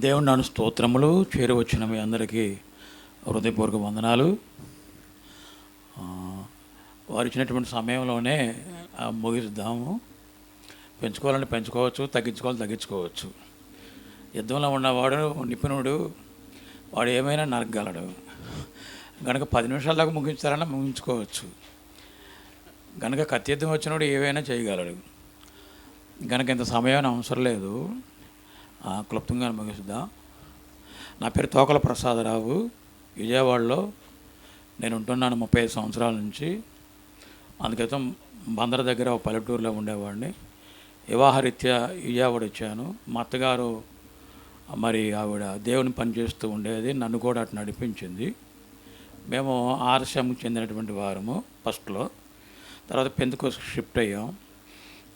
దేవుని నాన్న స్తోత్రములు. చేరువచ్చిన మీ అందరికీ హృదయపూర్వక వందనాలు. వారు ఇచ్చినటువంటి సమయంలోనే ముగిద్దాము. పెంచుకోవాలని పెంచుకోవచ్చు, తగ్గించుకోవాలని తగ్గించుకోవచ్చు. యుద్ధంలో ఉన్నవాడు నిపుణుడు, వాడు ఏమైనా నరకగలడు. కనుక 10 నిమిషాల దాకా ముగించాలన్నా ముగించుకోవచ్చు. కనుక కత్తి యుద్ధం వచ్చినప్పుడు ఏవైనా చేయగలడు. కనుక ఇంత సమయం అవసరం లేదు, క్లుప్తంగా ముగిద్దాం. నా పేరు తోకల ప్రసాదరావు. విజయవాడలో నేను ఉంటున్నాను 35 సంవత్సరాల నుంచి. అందుక్రితం బందర దగ్గర ఒక పల్లెటూరులో ఉండేవాడిని. వివాహరీత్యా విజయవాడ వచ్చాను. మా అత్తగారు ఆవిడ దేవుని పని చేస్తూ ఉండేది, నన్ను కూడా అటు నడిపించింది. మేము ఆర్ఎస్ఎంకి చెందినటువంటి వారము ఫస్ట్లో. తర్వాత పెంతెకోస్తు షిఫ్ట్ అయ్యాం.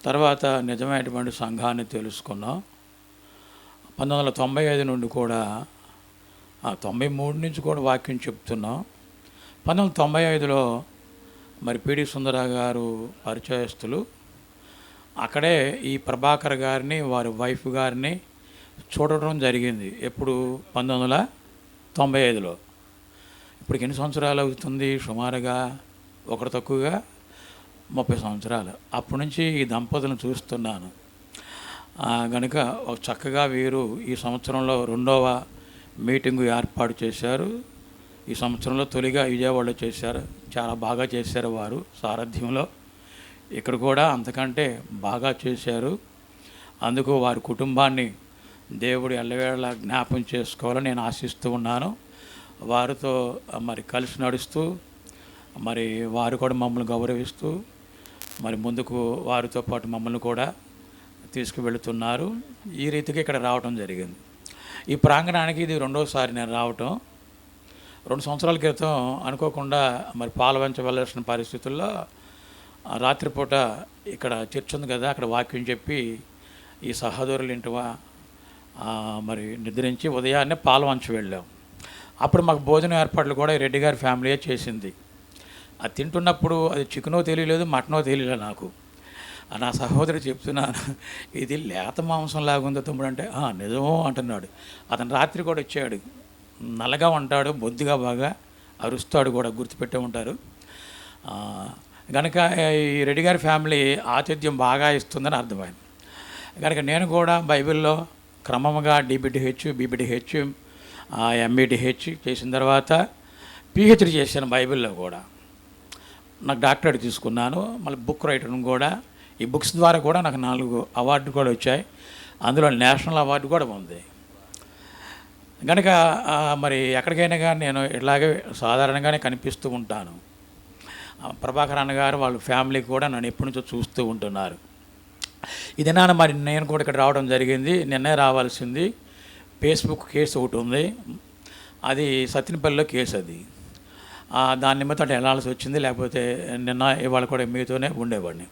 తర్వాత నిజమైనటువంటి సంఘాన్ని తెలుసుకున్నాం. 1995 నుండి కూడా 93 నుంచి కూడా వాక్యం చెప్తున్నాం. 1995లో పిడి సుందరరావు గారు పరిచయస్తులు. అక్కడే ఈ ప్రభాకర్ గారిని, వారి వైఫ్ గారిని చూడటం జరిగింది. ఎప్పుడు? 1995లో. ఇప్పటికి ఎన్ని సంవత్సరాలు అవుతుంది? సుమారుగా ఒకటి తక్కువగా 30 సంవత్సరాలు. అప్పటి నుంచి ఈ దంపతులను చూస్తున్నాను. కనుక ఒక చక్కగా వీరు ఈ సంవత్సరంలో 2వ మీటింగు ఏర్పాటు చేశారు. ఈ సంవత్సరంలో తొలిగా విజయవాడలో చేశారు. చాలా బాగా చేశారు వారు సారథ్యంలో. ఇక్కడ కూడా అంతకంటే బాగా చేశారు. అందుకు వారి కుటుంబాన్ని దేవుడు ఎల్లవేళలా జ్ఞాపం చేసుకోవాలని నేను ఆశిస్తూ ఉన్నాను. వారితో కలిసి నడుస్తూ వారు కూడా మమ్మల్ని గౌరవిస్తూ ముందుకు వారితో పాటు మమ్మల్ని కూడా తీసుకువెళుతున్నారు. ఈ రీతిగా ఇక్కడ రావటం జరిగింది. ఈ ప్రాంగణానికి ఇది 2వసారి నేను రావటం. 2 సంవత్సరాల క్రితం అనుకోకుండా పాలవంచ వెళ్ళాల్సిన పరిస్థితుల్లో రాత్రిపూట ఇక్కడ చర్చ్ ఉంది కదా, అక్కడ వాక్యం చెప్పి ఈ సహోదరులు ఇంటివా నిద్రించి ఉదయాన్నే పాలవంచ వెళ్ళాం. అప్పుడు మాకు భోజనం ఏర్పాట్లు కూడా రెడ్డి గారి ఫ్యామిలీయే చేసింది. అది తింటున్నప్పుడు అది చికెనో తెలియలేదు, మటనో తెలియలేదు నాకు. నా సహోదరు చెప్తున్నాను, ఇది లేత మాంసం లాగుందో తమ్ముడు అంటే నిజమో అంటున్నాడు. అతను రాత్రి కూడా వచ్చాడు. నల్లగా ఉంటాడు, బొద్దుగా బాగా అరుస్తాడు కూడా, గుర్తుపెట్టే ఉంటారు. కనుక ఈ రెడ్డి గారి ఫ్యామిలీ ఆతిథ్యం బాగా ఇస్తుందని అర్థమైంది. కనుక నేను కూడా బైబిల్లో క్రమంగా డిబిడిహెచ్, బీబిడిహెచ్, ఎంబీడిహెచ్ చేసిన తర్వాత పిహెచ్డి చేశాను బైబిల్లో కూడా. నాకు డాక్టరేట్ తీసుకున్నాను. మళ్ళీ బుక్ రైటర్ను కూడా. ఈ బుక్స్ ద్వారా కూడా నాకు 4 అవార్డు కూడా వచ్చాయి. అందులో నేషనల్ అవార్డు కూడా ఉంది. కనుక ఎక్కడికైనా కానీ నేను ఇలాగే సాధారణంగానే కనిపిస్తూ ఉంటాను. ప్రభాకర్ అన్నగారు వాళ్ళ ఫ్యామిలీ కూడా నన్ను ఎప్పటి నుంచో చూస్తూ ఉంటున్నారు. ఇదేనా నేను కూడా ఇక్కడ రావడం జరిగింది. నిన్నే రావాల్సింది. ఫేస్బుక్ కేసు ఒకటి ఉంది, అది సత్తినపల్లిలో కేసు. అది దాని నిమిత్తం వెళ్ళాల్సి వచ్చింది. లేకపోతే ఇవాళ కూడా మీతోనే ఉండేవాడిని.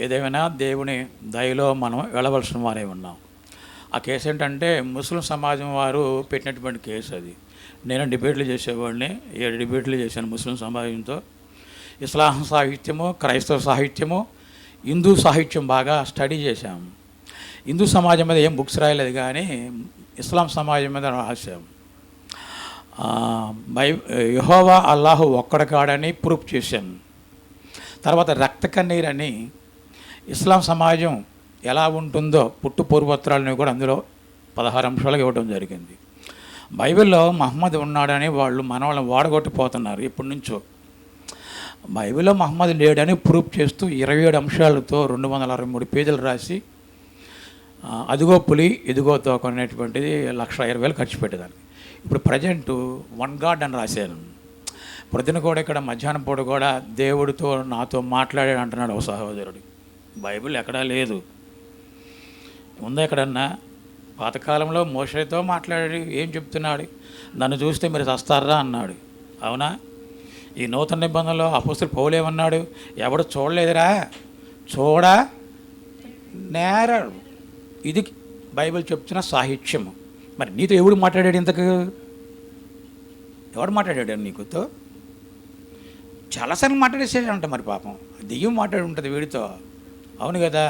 ఏదేమైనా దేవుని దయలో మనం వెళ్ళవలసిన వారే ఉన్నాం. ఆ కేసు ఏంటంటే ముస్లిం సమాజం వారు పెట్టినటువంటి కేసు. అది నేను డిబేట్లు చేసేవాడిని. 7 డిబేట్లు చేశాను ముస్లిం సమాజంతో. ఇస్లాం సాహిత్యము, క్రైస్తవ సాహిత్యము, హిందూ సాహిత్యం బాగా స్టడీ చేశాము. హిందూ సమాజం మీద ఏం బుక్స్ రాయలేదు, కానీ ఇస్లాం సమాజం మీద రాశాము. యెహోవా అల్లాహు ఒక్కడు కాడని ప్రూఫ్ చేశాను. తర్వాత రక్త కన్నీరు అని ఇస్లాం సమాజం ఎలా ఉంటుందో పుట్టు పూర్వోత్తరాలని కూడా అందులో 16 అంశాలు ఇవ్వడం జరిగింది. బైబిల్లో మహమ్మద్ ఉన్నాడని వాళ్ళు మనవాళ్ళని వాడగొట్టిపోతున్నారు ఎప్పటి నుంచో. బైబిల్లో మహమ్మద్ లేడని ప్రూఫ్ చేస్తూ 27 అంశాలతో 263 పేజీలు రాసి అదిగో పులి ఇదిగో తోక అనేటువంటిది 1,20,000 ఖర్చు పెట్టేదాన్ని. ఇప్పుడు ప్రజెంట్ 1 గాడ్ అని రాశాను. ప్రొద్దున కూడా ఇక్కడ మధ్యాహ్నం పూట కూడా దేవుడితో నాతో మాట్లాడాడు అంటున్నాడు ఒక సహోదరుడు. బైబిల్ ఎక్కడా లేదు. ఉందా ఎక్కడన్నా? పాతకాలంలో మోషేతో మాట్లాడాడు. ఏం చెప్తున్నాడు? నన్ను చూస్తే మీరు చస్తారా అన్నాడు. అవునా? ఈ నూతన నిబంధనలో అపోస్తలుడు పౌలు ఏమన్నాడు? ఎవడు చూడలేదురా, చూడ నేరాడు. ఇది బైబిల్ చెప్తున్న సాహిత్యము. నీతో ఎవడు మాట్లాడాడు? ఇంతకు ఎవడు మాట్లాడాడు నీకుతో? చాలాసార్లు మాట్లాడేసేదంట. పాపం దెయ్యం మాట్లాడి ఉంటుంది వీడితో. అవును కదా?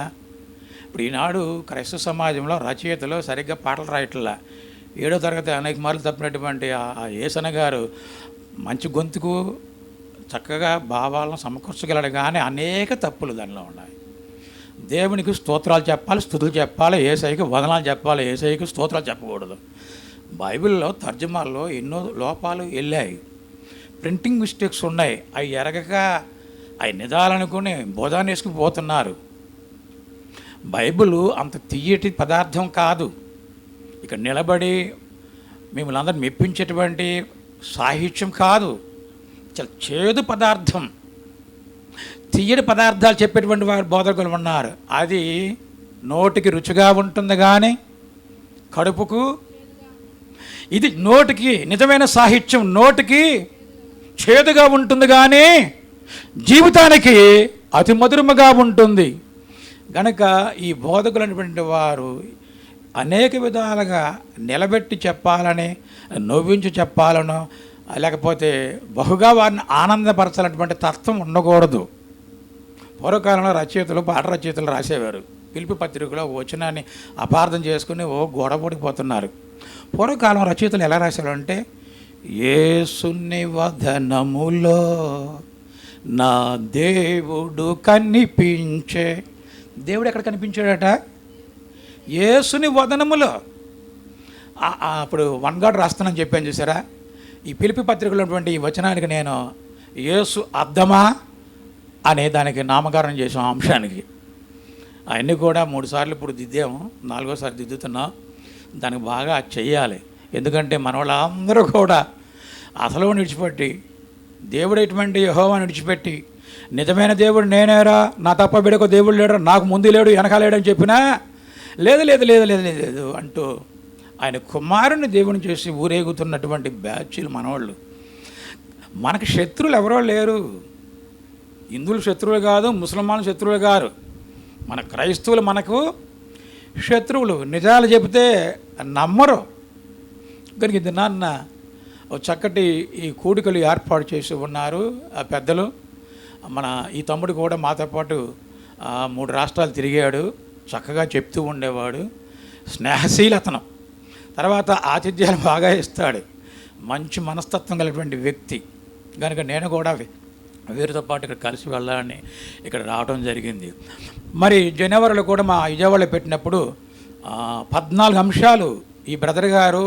ఇప్పుడు ఈనాడు క్రైస్తవ సమాజంలో రచయితలు సరిగ్గా పాటలు రాయట్లా. 7వ తరగతి అనేక మార్లు తప్పినటువంటి ఆ యేసన్న గారు మంచి గొంతుకు చక్కగా భావాలను సమకూర్చగలడు, కానీ అనేక తప్పులు దానిలో ఉన్నాయి. దేవునికి స్తోత్రాలు చెప్పాలి, స్తుతులు చెప్పాలి, యేసయ్యకి వందనాలు చెప్పాలి, యేసయ్యకి స్తోత్రాలు చెప్పకూడదు. బైబిల్లో తర్జుమాల్లో ఎన్నో లోపాలు వెళ్ళాయి, ప్రింటింగ్ మిస్టేక్స్ ఉన్నాయి. అవి ఎరగక అవి నిదాలనుకుని బోధాన్ని వేసుకుపోతున్నారు. బైబిల్ అంత తియ్యటి పదార్థం కాదు. ఇక్కడ నిలబడి మిమ్మల్ని అందరిని మెప్పించేటువంటి సాహిత్యం కాదు, చాలా చేదు పదార్థం. తియ్యటి పదార్థాలు చెప్పేటువంటి వారు బోధకులు ఉన్నారు. అది నోటికి రుచిగా ఉంటుంది కానీ కడుపుకు, ఇది నోటికి నిజమైన సాహిత్యం నోటికి చేదుగా ఉంటుంది కానీ జీవితానికి అతి మధురముగా ఉంటుంది. కనుక ఈ బోధకులు అనేటువంటి వారు అనేక విధాలుగా నిలబెట్టి చెప్పాలని, నవ్వించి చెప్పాలనో, లేకపోతే బహుగా వారిని ఆనందపరచాలన్నటువంటి తత్వం ఉండకూడదు. పూర్వకాలంలో రచయితలు, పాట రచయితలు రాసేవారు. పిలిపి పత్రికలో వచనాన్ని అపార్థం చేసుకుని గొడవడిపోతున్నారు. పూర్వకాలం రచయితలు ఎలా రాశారు అంటే, యేసుని వదనములో నా దేవుడు కనిపించే. దేవుడు ఎక్కడ కనిపించాడట? యేసుని వదనములో. అప్పుడు వన్ గాడ్ రాస్తానని చెప్పాను చూసారా. ఈ పిలిపి పత్రికలో ఉన్నటువంటి ఈ వచనానికి నేను యేసు అద్దమా అనే దానికి నామకరణం చేసాం అంశానికి. అవన్నీ కూడా 3 సార్లు ఇప్పుడు దిద్దాము, 4వసారి దిద్దుతున్నాం. దానికి బాగా చెయ్యాలి. ఎందుకంటే మన వాళ్ళందరూ కూడా అసలు విడిచిపెట్టి, దేవుడు ఎటువంటి యెహోవాను విడిచిపెట్టి, నిజమైన దేవుడు నేనేరా, నా తప్ప బిడకు దేవుడు లేడు, నాకు ముందు లేడు వెనక లేడని చెప్పినా లేదు లేదు లేదు లేదు లేదు అంటూ ఆయన కుమారుని దేవుని చేసి ఊరేగుతున్నటువంటి బ్యాచ్లు మనవాళ్ళు. మనకు శత్రువులు ఎవరో లేరు. హిందువులు శత్రువులు కాదు, ముసల్మాన్లు శత్రువులు కాదు, మన క్రైస్తవులు మనకు శత్రువులు. నిజాలు చెబితే నమ్మరు. కనుక ఇది నాన్న చక్కటి ఈ కూడికలు ఏర్పాటు చేసి ఉన్నారు ఆ పెద్దలు. మన ఈ తమ్ముడు కూడా మాతో పాటు 3 రాష్ట్రాలు తిరిగాడు, చక్కగా చెప్తూ ఉండేవాడు. స్నేహశీలతనం, తర్వాత ఆతిథ్యాలు బాగా ఇస్తాడు, మంచి మనస్తత్వం కలిగినటువంటి వ్యక్తి. కనుక నేను కూడా వీరితో పాటు ఇక్కడ కలిసి వెళ్ళాలని ఇక్కడ రావడం జరిగింది. మరి జనవరిలో కూడా మా విజయవాడలో పెట్టినప్పుడు 14 అంశాలు ఈ బ్రదర్ గారు,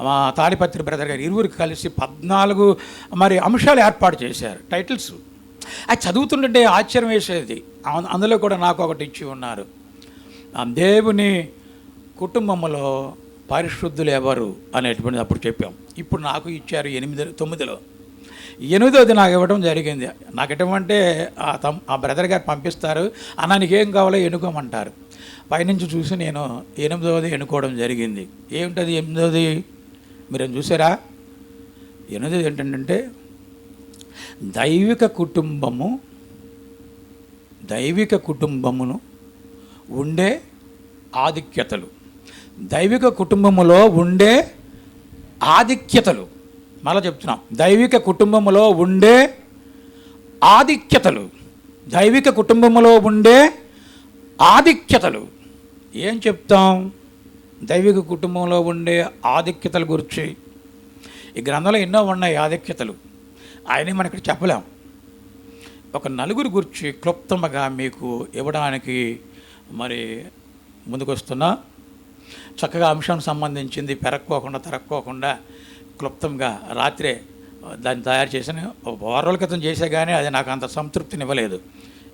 మా తాడిపత్రి బ్రదర్ గారు ఇరువురికి కలిసి 14 మరి అంశాలు ఏర్పాటు చేశారు, టైటిల్స్. అది చదువుతుంటే ఆశ్చర్యం వేసేది. అందులో కూడా నాకు ఒకటి ఇచ్చి ఉన్నారు, దేవుని కుటుంబంలో పరిశుద్ధులు ఎవరు అనేటువంటిది అప్పుడు చెప్పాం. ఇప్పుడు నాకు ఇచ్చారు 9లో. 8వది నాకు ఇవ్వడం జరిగింది. నాకు ఎటువంటి ఆ బ్రదర్ గారు పంపిస్తారు, అన్న నీకేం కావాలో ఎన్నుకోమంటారు. పైనుంచి చూసి నేను 8వది ఎన్నుకోవడం జరిగింది. ఏమిటది 8వది మీరు చూసారా? 8వది ఏంటంటే దైవిక కుటుంబమును ఉండే ఆధిక్యతలు. దైవిక కుటుంబములో ఉండే ఆధిక్యతలు. మళ్ళీ చెప్తున్నాం, దైవిక కుటుంబములో ఉండే ఆధిక్యతలు. దైవిక కుటుంబములో ఉండే ఆధిక్యతలు. ఏం చెప్తాం దైవిక కుటుంబంలో ఉండే ఆధిక్యతల గురించి? ఈ గ్రంథంలో ఎన్నో ఉన్నాయి ఆధిక్యతలు, ఆయనే మనకి చెప్పలేం. ఒక 4 గురించి క్లుప్తంగా మీకు ఇవ్వడానికి మరి ముందుకు వస్తున్నా. చక్కగా అంశం సంబంధించింది పెరక్కోకుండా తరక్కోకుండా క్లుప్తంగా రాత్రే దాన్ని తయారు చేశాను. 1 వారం క్రితం చేసే కానీ అది నాకు అంత సంతృప్తినివ్వలేదు.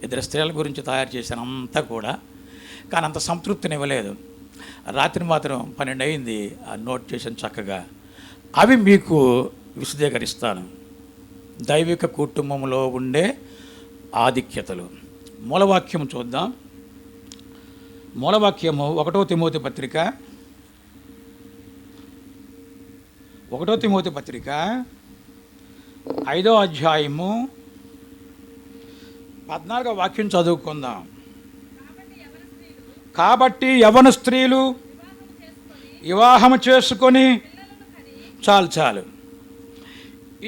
2 స్త్రీల గురించి తయారు చేశాను అంతా కూడా, కానీ అంత సంతృప్తినివ్వలేదు. రాత్రి మాత్రం 12 అయింది, నోట్ చేశాను చక్కగా. అవి మీకు విశదీకరిస్తాను. దైవిక కుటుంబంలో ఉండే ఆధిక్యతలు. మూలవాక్యం చూద్దాం. మూలవాక్యము 1 తిమోతి పత్రిక 5వ అధ్యాయము 14వ వాక్యం చదువుకుందాం. కాబట్టి యవ్వన స్త్రీలు వివాహము చేసుకొని చాలు.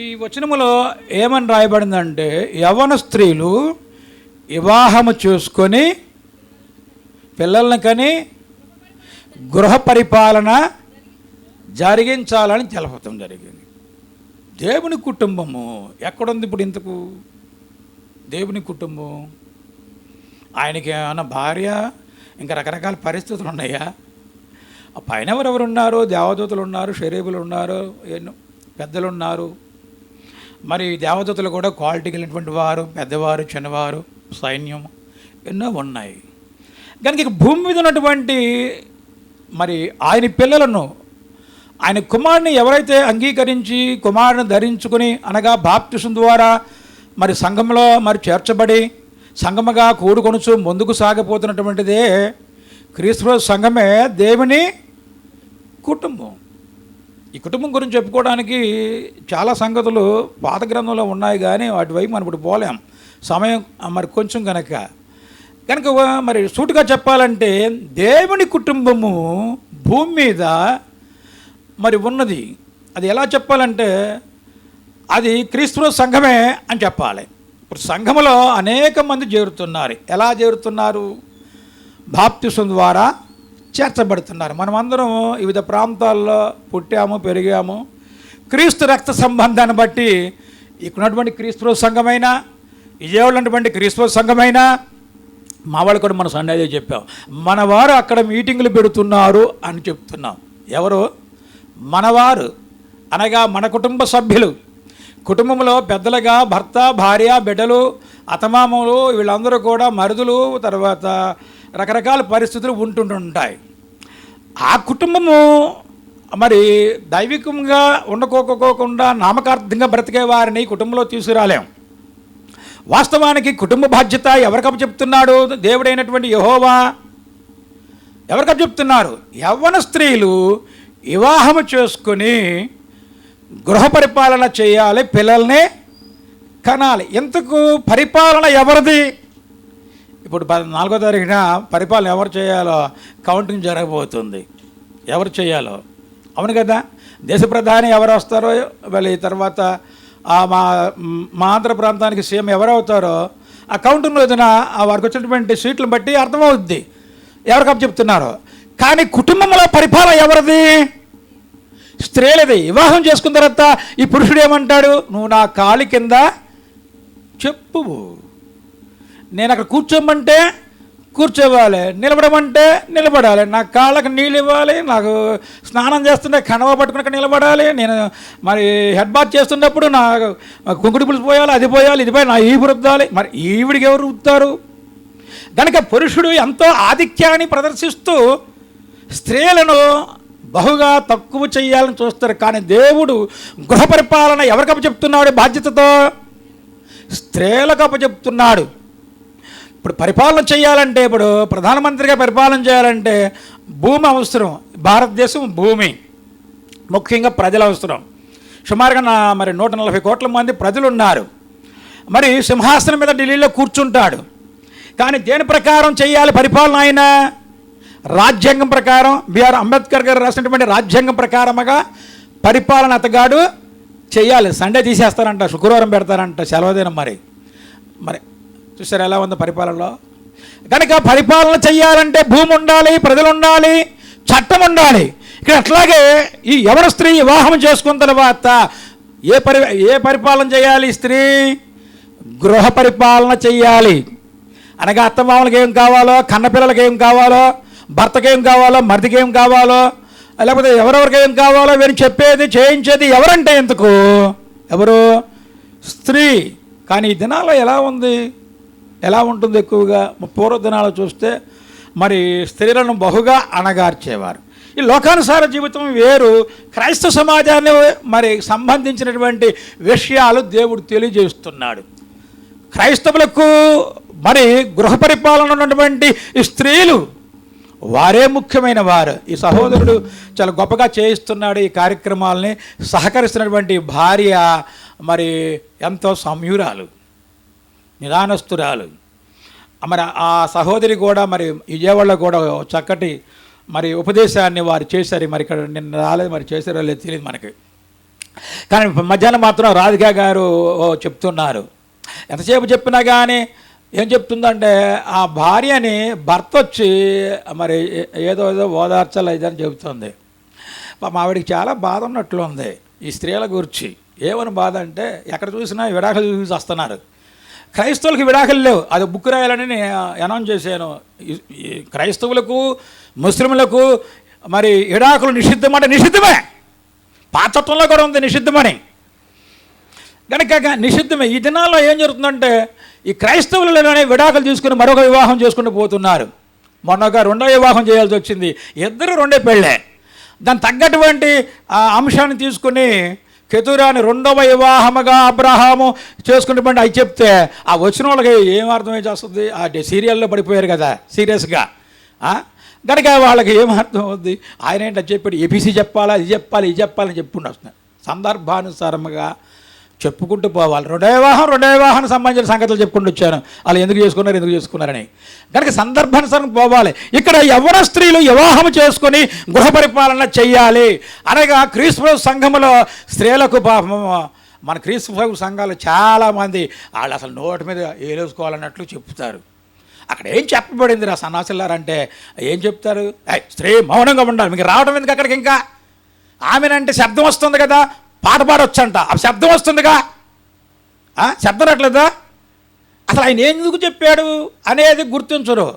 ఈ వచనములో ఏమని రాయబడిందంటే, యవ్వన స్త్రీలు వివాహము చేసుకొని పిల్లల్ని కని గృహ పరిపాలన జరిగించాలని తెలపటం జరిగింది. దేవుని కుటుంబము ఎక్కడుంది ఇప్పుడు? ఇంతకు దేవుని కుటుంబం ఆయనకి ఏమైనా భార్య, ఇంకా రకరకాల పరిస్థితులు ఉన్నాయా? ఆ పైన ఎవరెవరు ఉన్నారు? దేవదూతలు ఉన్నారు, షరీబులు ఉన్నారు, ఎన్నో పెద్దలు ఉన్నారు. మరి దేవదూతలు కూడా క్వాలిటీ కలిగినటువంటి వారు, పెద్దవారు, చిన్నవారు, సైన్యం ఎన్నో ఉన్నాయి. కనుక ఇక భూమి మీద ఉన్నటువంటి మరి ఆయన పిల్లలను, ఆయన కుమారుని ఎవరైతే అంగీకరించి కుమారుని ధరించుకుని, అనగా బాప్తిసం ద్వారా మరి సంఘంలో మరి చేర్చబడి సంఘముగా కూడుకొనుచు ముందుకు సాగిపోతున్నటువంటిదే క్రీస్తు సంఘమే దేవుని కుటుంబం. ఈ కుటుంబం గురించి చెప్పుకోవడానికి చాలా సంగతులు పాత గ్రంథంలో ఉన్నాయి, కానీ వాటి వైపు మనం ఇప్పుడు పోలేం, సమయం మరి కొంచెం కనుక మరి సూటిగా చెప్పాలంటే దేవుని కుటుంబము భూమి మీద మరి ఉన్నది. అది ఎలా చెప్పాలంటే అది క్రీస్తు సంఘమే అని చెప్పాలి. ఇప్పుడు సంఘములో అనేక మంది చేరుతున్నారు. ఎలా చేరుతున్నారు? బాప్తిసం ద్వారా చేర్చబడుతున్నారు. మనమందరం వివిధ ప్రాంతాల్లో పుట్టాము, పెరిగాము. క్రీస్తు రక్త సంబంధాన్ని బట్టి ఇక్కడున్నటువంటి క్రీస్తు సంఘమైనా, విజయవాడలో ఉన్నటువంటి క్రీస్తు సంఘమైనా, మా వాళ్ళు కూడా మన సండే చెప్పాం, మన వారు అక్కడ మీటింగులు పెడుతున్నారు అని చెప్తున్నాం. ఎవరు? మనవారు అనగా మన కుటుంబ సభ్యులు. కుటుంబంలో పెద్దలుగా భర్త, భార్య, బిడ్డలు, అత్తమామలు, వీళ్ళందరూ కూడా మరుదులు, తర్వాత రకరకాల పరిస్థితులు ఉంటుంటాయి. ఆ కుటుంబము మరి దైవికంగా ఉండకోకుండా నామకార్థంగా బ్రతికే వారిని కుటుంబంలో తీసుకురాలేం. వాస్తవానికి కుటుంబ బాధ్యత ఎవరికప్ప చెప్తున్నాడు? దేవుడైనటువంటి యెహోవా ఎవరికప్ప చెప్తున్నారు? యవ్వన స్త్రీలు వివాహము చేసుకుని గృహ పరిపాలన చేయాలి, పిల్లల్ని కనాలి. ఇంతకు పరిపాలన ఎవరిది? ఇప్పుడు 4వ తారీఖున పరిపాలన ఎవరు చేయాలో కౌంటింగ్ జరగబోతుంది. ఎవరు చేయాలో, అవును కదా? దేశ ప్రధాని ఎవరు వస్తారో, మళ్ళీ తర్వాత మా ఆంధ్ర ప్రాంతానికి సీఎం ఎవరవుతారో ఆ కౌంటింగ్ రోజున వారికి వచ్చినటువంటి సీట్లను బట్టి అర్థమవుద్ది ఎవరికప్ప చెప్తున్నారు. కానీ కుటుంబంలో పరిపాలన ఎవరిది? స్త్రీలది. వివాహం చేసుకున్న తర్వాత ఈ పురుషుడు ఏమంటాడు? నువ్వు నా కాలి కింద చెప్పు, నేను అక్కడ కూర్చోమంటే కూర్చోవాలి, నిలబడమంటే నిలబడాలి, నా కాళ్ళకి నీళ్ళు ఇవ్వాలి, నాకు స్నానం చేస్తుంటే కనవ పట్టుకుని నిలబడాలి, నేను మరి హెడ్ బాత్ చేస్తున్నప్పుడు నా కుంకుడి పులుసు పోయాలి, అది పోయాలి, ఇది పోయి నా ఈపు రుద్దాలి. మరి ఈవిడికి ఎవరు రుద్దుతారు? కనుక పురుషుడు ఎంతో ఆధిక్యాన్ని ప్రదర్శిస్తూ స్త్రీలను బహుగా తక్కువ చేయాలని చూస్తారు. కానీ దేవుడు గృహ పరిపాలన ఎవరికప్ప చెప్తున్నాడు? బాధ్యతతో స్త్రీలకు అప్పచెప్తున్నాడు. ఇప్పుడు పరిపాలన చేయాలంటే, ఇప్పుడు ప్రధానమంత్రిగా పరిపాలన చేయాలంటే భూమి అవసరం. భారతదేశం భూమి, ముఖ్యంగా ప్రజలు అవసరం. సుమారుగా మరి 140 కోట్ల మంది ప్రజలు ఉన్నారు. మరి సింహాసనం మీద ఢిల్లీలో కూర్చుంటాడు. కానీ దేని ప్రకారం చేయాలి పరిపాలన? ఆయన రాజ్యాంగం ప్రకారం, బిఆర్ అంబేద్కర్ గారు రాసినటువంటి రాజ్యాంగం ప్రకారముగా పరిపాలన అతగాడు చేయాలి. సండే తీసేస్తారంట, శుక్రవారం పెడతారంట సెలవుదినం. మరి చూసారు ఎలా ఉంది పరిపాలనలో? కనుక పరిపాలన చేయాలంటే భూమి ఉండాలి, ప్రజలు ఉండాలి, చట్టం ఉండాలి. ఇక్కడ అట్లాగే ఈ యవన స్త్రీ వివాహం చేసుకున్న తర్వాత ఏ పరిపాలన చేయాలి? స్త్రీ గృహ పరిపాలన చేయాలి. అనగా అత్తమామలకి ఏం కావాలో, కన్నపిల్లలకి ఏం కావాలో, భర్తకి ఏం కావాలో, మరిదికి ఏం కావాలో, లేకపోతే ఎవరెవరికి ఏం కావాలో వీరిని చెప్పేది, చేయించేది ఎవరంటే ఎందుకు? ఎవరు? స్త్రీ. కానీ ఈ దినాల్లో ఎలా ఉంది, ఎలా ఉంటుంది? ఎక్కువగా పూర్వ దినాలు చూస్తే మరి స్త్రీలను బహుగా అణగార్చేవారు. ఈ లోకానుసార జీవితం వేరు. క్రైస్తవ సమాజాన్ని మరి సంబంధించినటువంటి విషయాలు దేవుడు తెలియజేస్తున్నాడు. క్రైస్తవులకు మరి గృహ పరిపాలన ఉన్నటువంటి ఈ స్త్రీలు వారే ముఖ్యమైన వారు. ఈ సహోదరుడు చాలా గొప్పగా చేయిస్తున్నాడు ఈ కార్యక్రమాలని. సహకరిస్తున్నటువంటి భార్య మరి ఎంతో సంయురాలు, నిదానస్తురాలు. మరి ఆ సహోదరి కూడా మరి విజయవాడలో కూడా చక్కటి మరి ఉపదేశాన్ని వారు చేశారు. మరి ఇక్కడ నిన్న రాలేదు, మరి చేశారో లేదు తెలియదు మనకి. కానీ మధ్యాహ్నం మాత్రం రాధికా గారు చెప్తున్నారు. ఎంతసేపు చెప్పినా కానీ ఏం చెప్తుందంటే ఆ భార్యని భర్త వచ్చి మరి ఏదో ఓదార్చాలి ఇదని చెబుతుంది. మా ఆవిడికి చాలా బాధ ఉన్నట్లు ఉంది ఈ స్త్రీల గురించి. ఏమని బాధ అంటే ఎక్కడ చూసినా విడాకులు చూసి వస్తున్నారు. క్రైస్తవులకు విడాకులు లేవు, అది బుక్ రాయాలని నేను అనౌన్స్ చేశాను. క్రైస్తవులకు ముస్లింలకు మరి విడాకులు నిషిద్ధమంటే నిషిద్ధమే, పాతత్వంలో కూడా ఉంది నిషిద్ధమని. కనుక నిషిద్ధమే. ఈ దినాల్లో ఏం జరుగుతుందంటే ఈ క్రైస్తవులలోనే విడాకులు తీసుకుని మరొక వివాహం చేసుకుంటూ పోతున్నారు. మొన్నగా రెండో వివాహం చేయాల్సి వచ్చింది, ఇద్దరు రెండే పెళ్ళే. దాన్ని తగ్గటువంటి అంశాన్ని తీసుకుని కెతురాని రెండవ వివాహముగా అబ్రహాము చేసుకున్నటువంటి అవి చెప్తే ఆ వచ్చిన వాళ్ళకి ఏం అర్థమై చేస్తుంది? ఆ సీరియల్లో పడిపోయారు కదా సీరియస్గా. కనుక వాళ్ళకి ఏం అర్థం అవుద్ది? ఆయన ఏంటో చెప్పాడు, ఏబీసీ చెప్పాలా, ఇది చెప్పాలి, ఇది చెప్పాలని చెప్పుకుంటూ వస్తున్నాడు. సందర్భానుసారంగా చెప్పుకుంటూ పోవాలి. రెండో వివాహానికి సంబంధించిన సంగతులు చెప్పుకుంటూ వచ్చాను, వాళ్ళు ఎందుకు చేసుకున్నారని. కనుక సందర్భానుసారం పోవాలి. ఇక్కడ యవ్వన స్త్రీలు వివాహం చేసుకొని గృహ పరిపాలన చెయ్యాలి అనగా క్రీస్తు సంఘములో స్త్రీలకు మన క్రీస్తు సంఘాలు చాలామంది వాళ్ళు అసలు నోటి మీద ఏలేసుకోవాలన్నట్లు చెప్తారు. అక్కడ ఏం చెప్పబడింది రా సన్నాసులారంటే ఏం చెప్తారు? స్త్రీ మౌనంగా ఉండాలి, మీకు రావడం ఎందుకు అక్కడికి? ఇంకా ఆమెనంటే శబ్దం వస్తుంది కదా, పాట పాడొచ్చంట, ఆ శబ్దం వస్తుందిగా, శబ్దం రావట్లేదా? అసలు ఆయన ఎందుకు చెప్పాడు అనేది గుర్తించరు.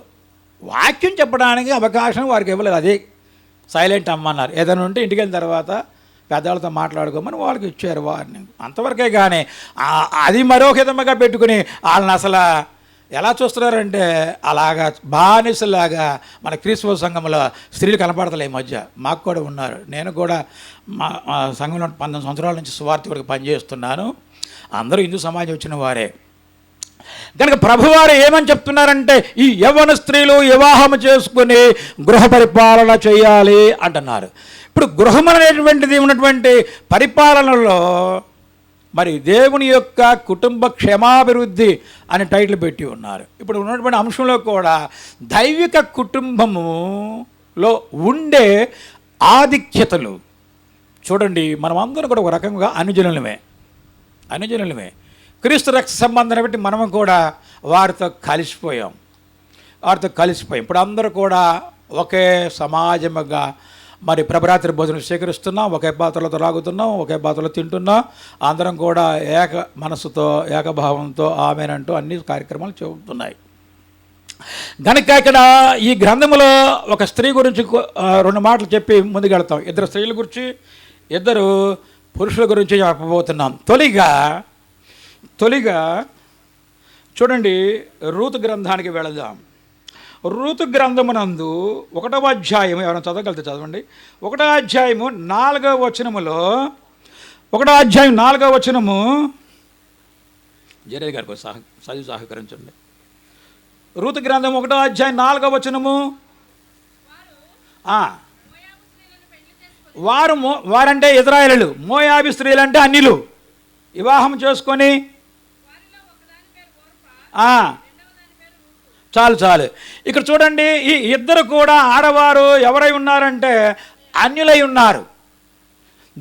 వాక్యం చెప్పడానికి అవకాశం వారికి ఇవ్వలేదు, అది సైలెంట్ అమ్మన్నారు. ఏదైనా ఉంటే ఇంటికి వెళ్ళిన తర్వాత పెద్దవాళ్ళతో మాట్లాడుకోమని వాళ్ళకి ఇచ్చారు వారిని, అంతవరకే. కానీ అది మరొక విధముగా పెట్టుకుని వాళ్ళని అసలు ఎలా చూస్తున్నారంటే అలాగా బానిసలాగా మన క్రీస్తు సంఘంలో స్త్రీలు కనపడతలే ఈ మధ్య. మాకు కూడా ఉన్నారు, నేను కూడా మా సంఘంలో 19 సంవత్సరాల నుంచి సువార్తికుడికి పనిచేస్తున్నాను. అందరూ హిందూ సమాజం వచ్చిన వారే. కనుక ప్రభువారు ఏమని చెప్తున్నారంటే ఈ యవ్వన స్త్రీలు వివాహం చేసుకుని గృహ పరిపాలన చేయాలి అంటున్నారు. ఇప్పుడు గృహం అనేటువంటిది ఉన్నటువంటి పరిపాలనలో మరి దేవుని యొక్క కుటుంబ క్షేమాభివృద్ధి అని టైటిల్ పెట్టి ఉన్నారు. ఇప్పుడు ఉన్నటువంటి అంశంలో కూడా దైవిక కుటుంబములో ఉండే ఆధిక్యతలు చూడండి. మనం అందరం కూడా ఒక రకంగా అనుజనులమే. క్రీస్తు రక్త సంబంధాన్ని బట్టి మనము కూడా వారితో కలిసిపోయాం. ఇప్పుడు అందరూ కూడా ఒకే సమాజముగా మరి ప్రభరాత్రి భోజనం స్వీకరిస్తున్నాం, ఒకే పాత్రలో త్రాగుతున్నాం, ఒకే పాత్రలో తింటున్నాం. అందరం కూడా ఏక మనసుతో ఏకభావంతో ఆమెనంటూ అన్ని కార్యక్రమాలు చెబుతున్నాయి. కనుక ఇక్కడ ఈ గ్రంథంలో ఒక స్త్రీ గురించి 2 మాటలు చెప్పి ముందుకెళ్తాం. 2 స్త్రీల గురించి 2 పురుషుల గురించి చెప్పబోతున్నాం. తొలిగా చూడండి, రూతు గ్రంథానికి వెళదాం. రూతు గ్రంథమునందు 1వ అధ్యాయం, ఎవరైనా చదవగలిగితే చదవండి. 1వ అధ్యాయము 4వ వచనములో, 1వ అధ్యాయం 4వ వచనము, జరే గారికి చదివి సహకరించండి. రూతు గ్రంథం 1వ అధ్యాయం 4వ వచనము. వారంటే ఇశ్రాయేలీయులు, మోయాబీ స్త్రీలంటే అన్యులు వివాహం చేసుకొని చాలు. ఇక్కడ చూడండి, ఈ 2 కూడా ఆడవారు ఎవరై ఉన్నారంటే అన్యులై ఉన్నారు.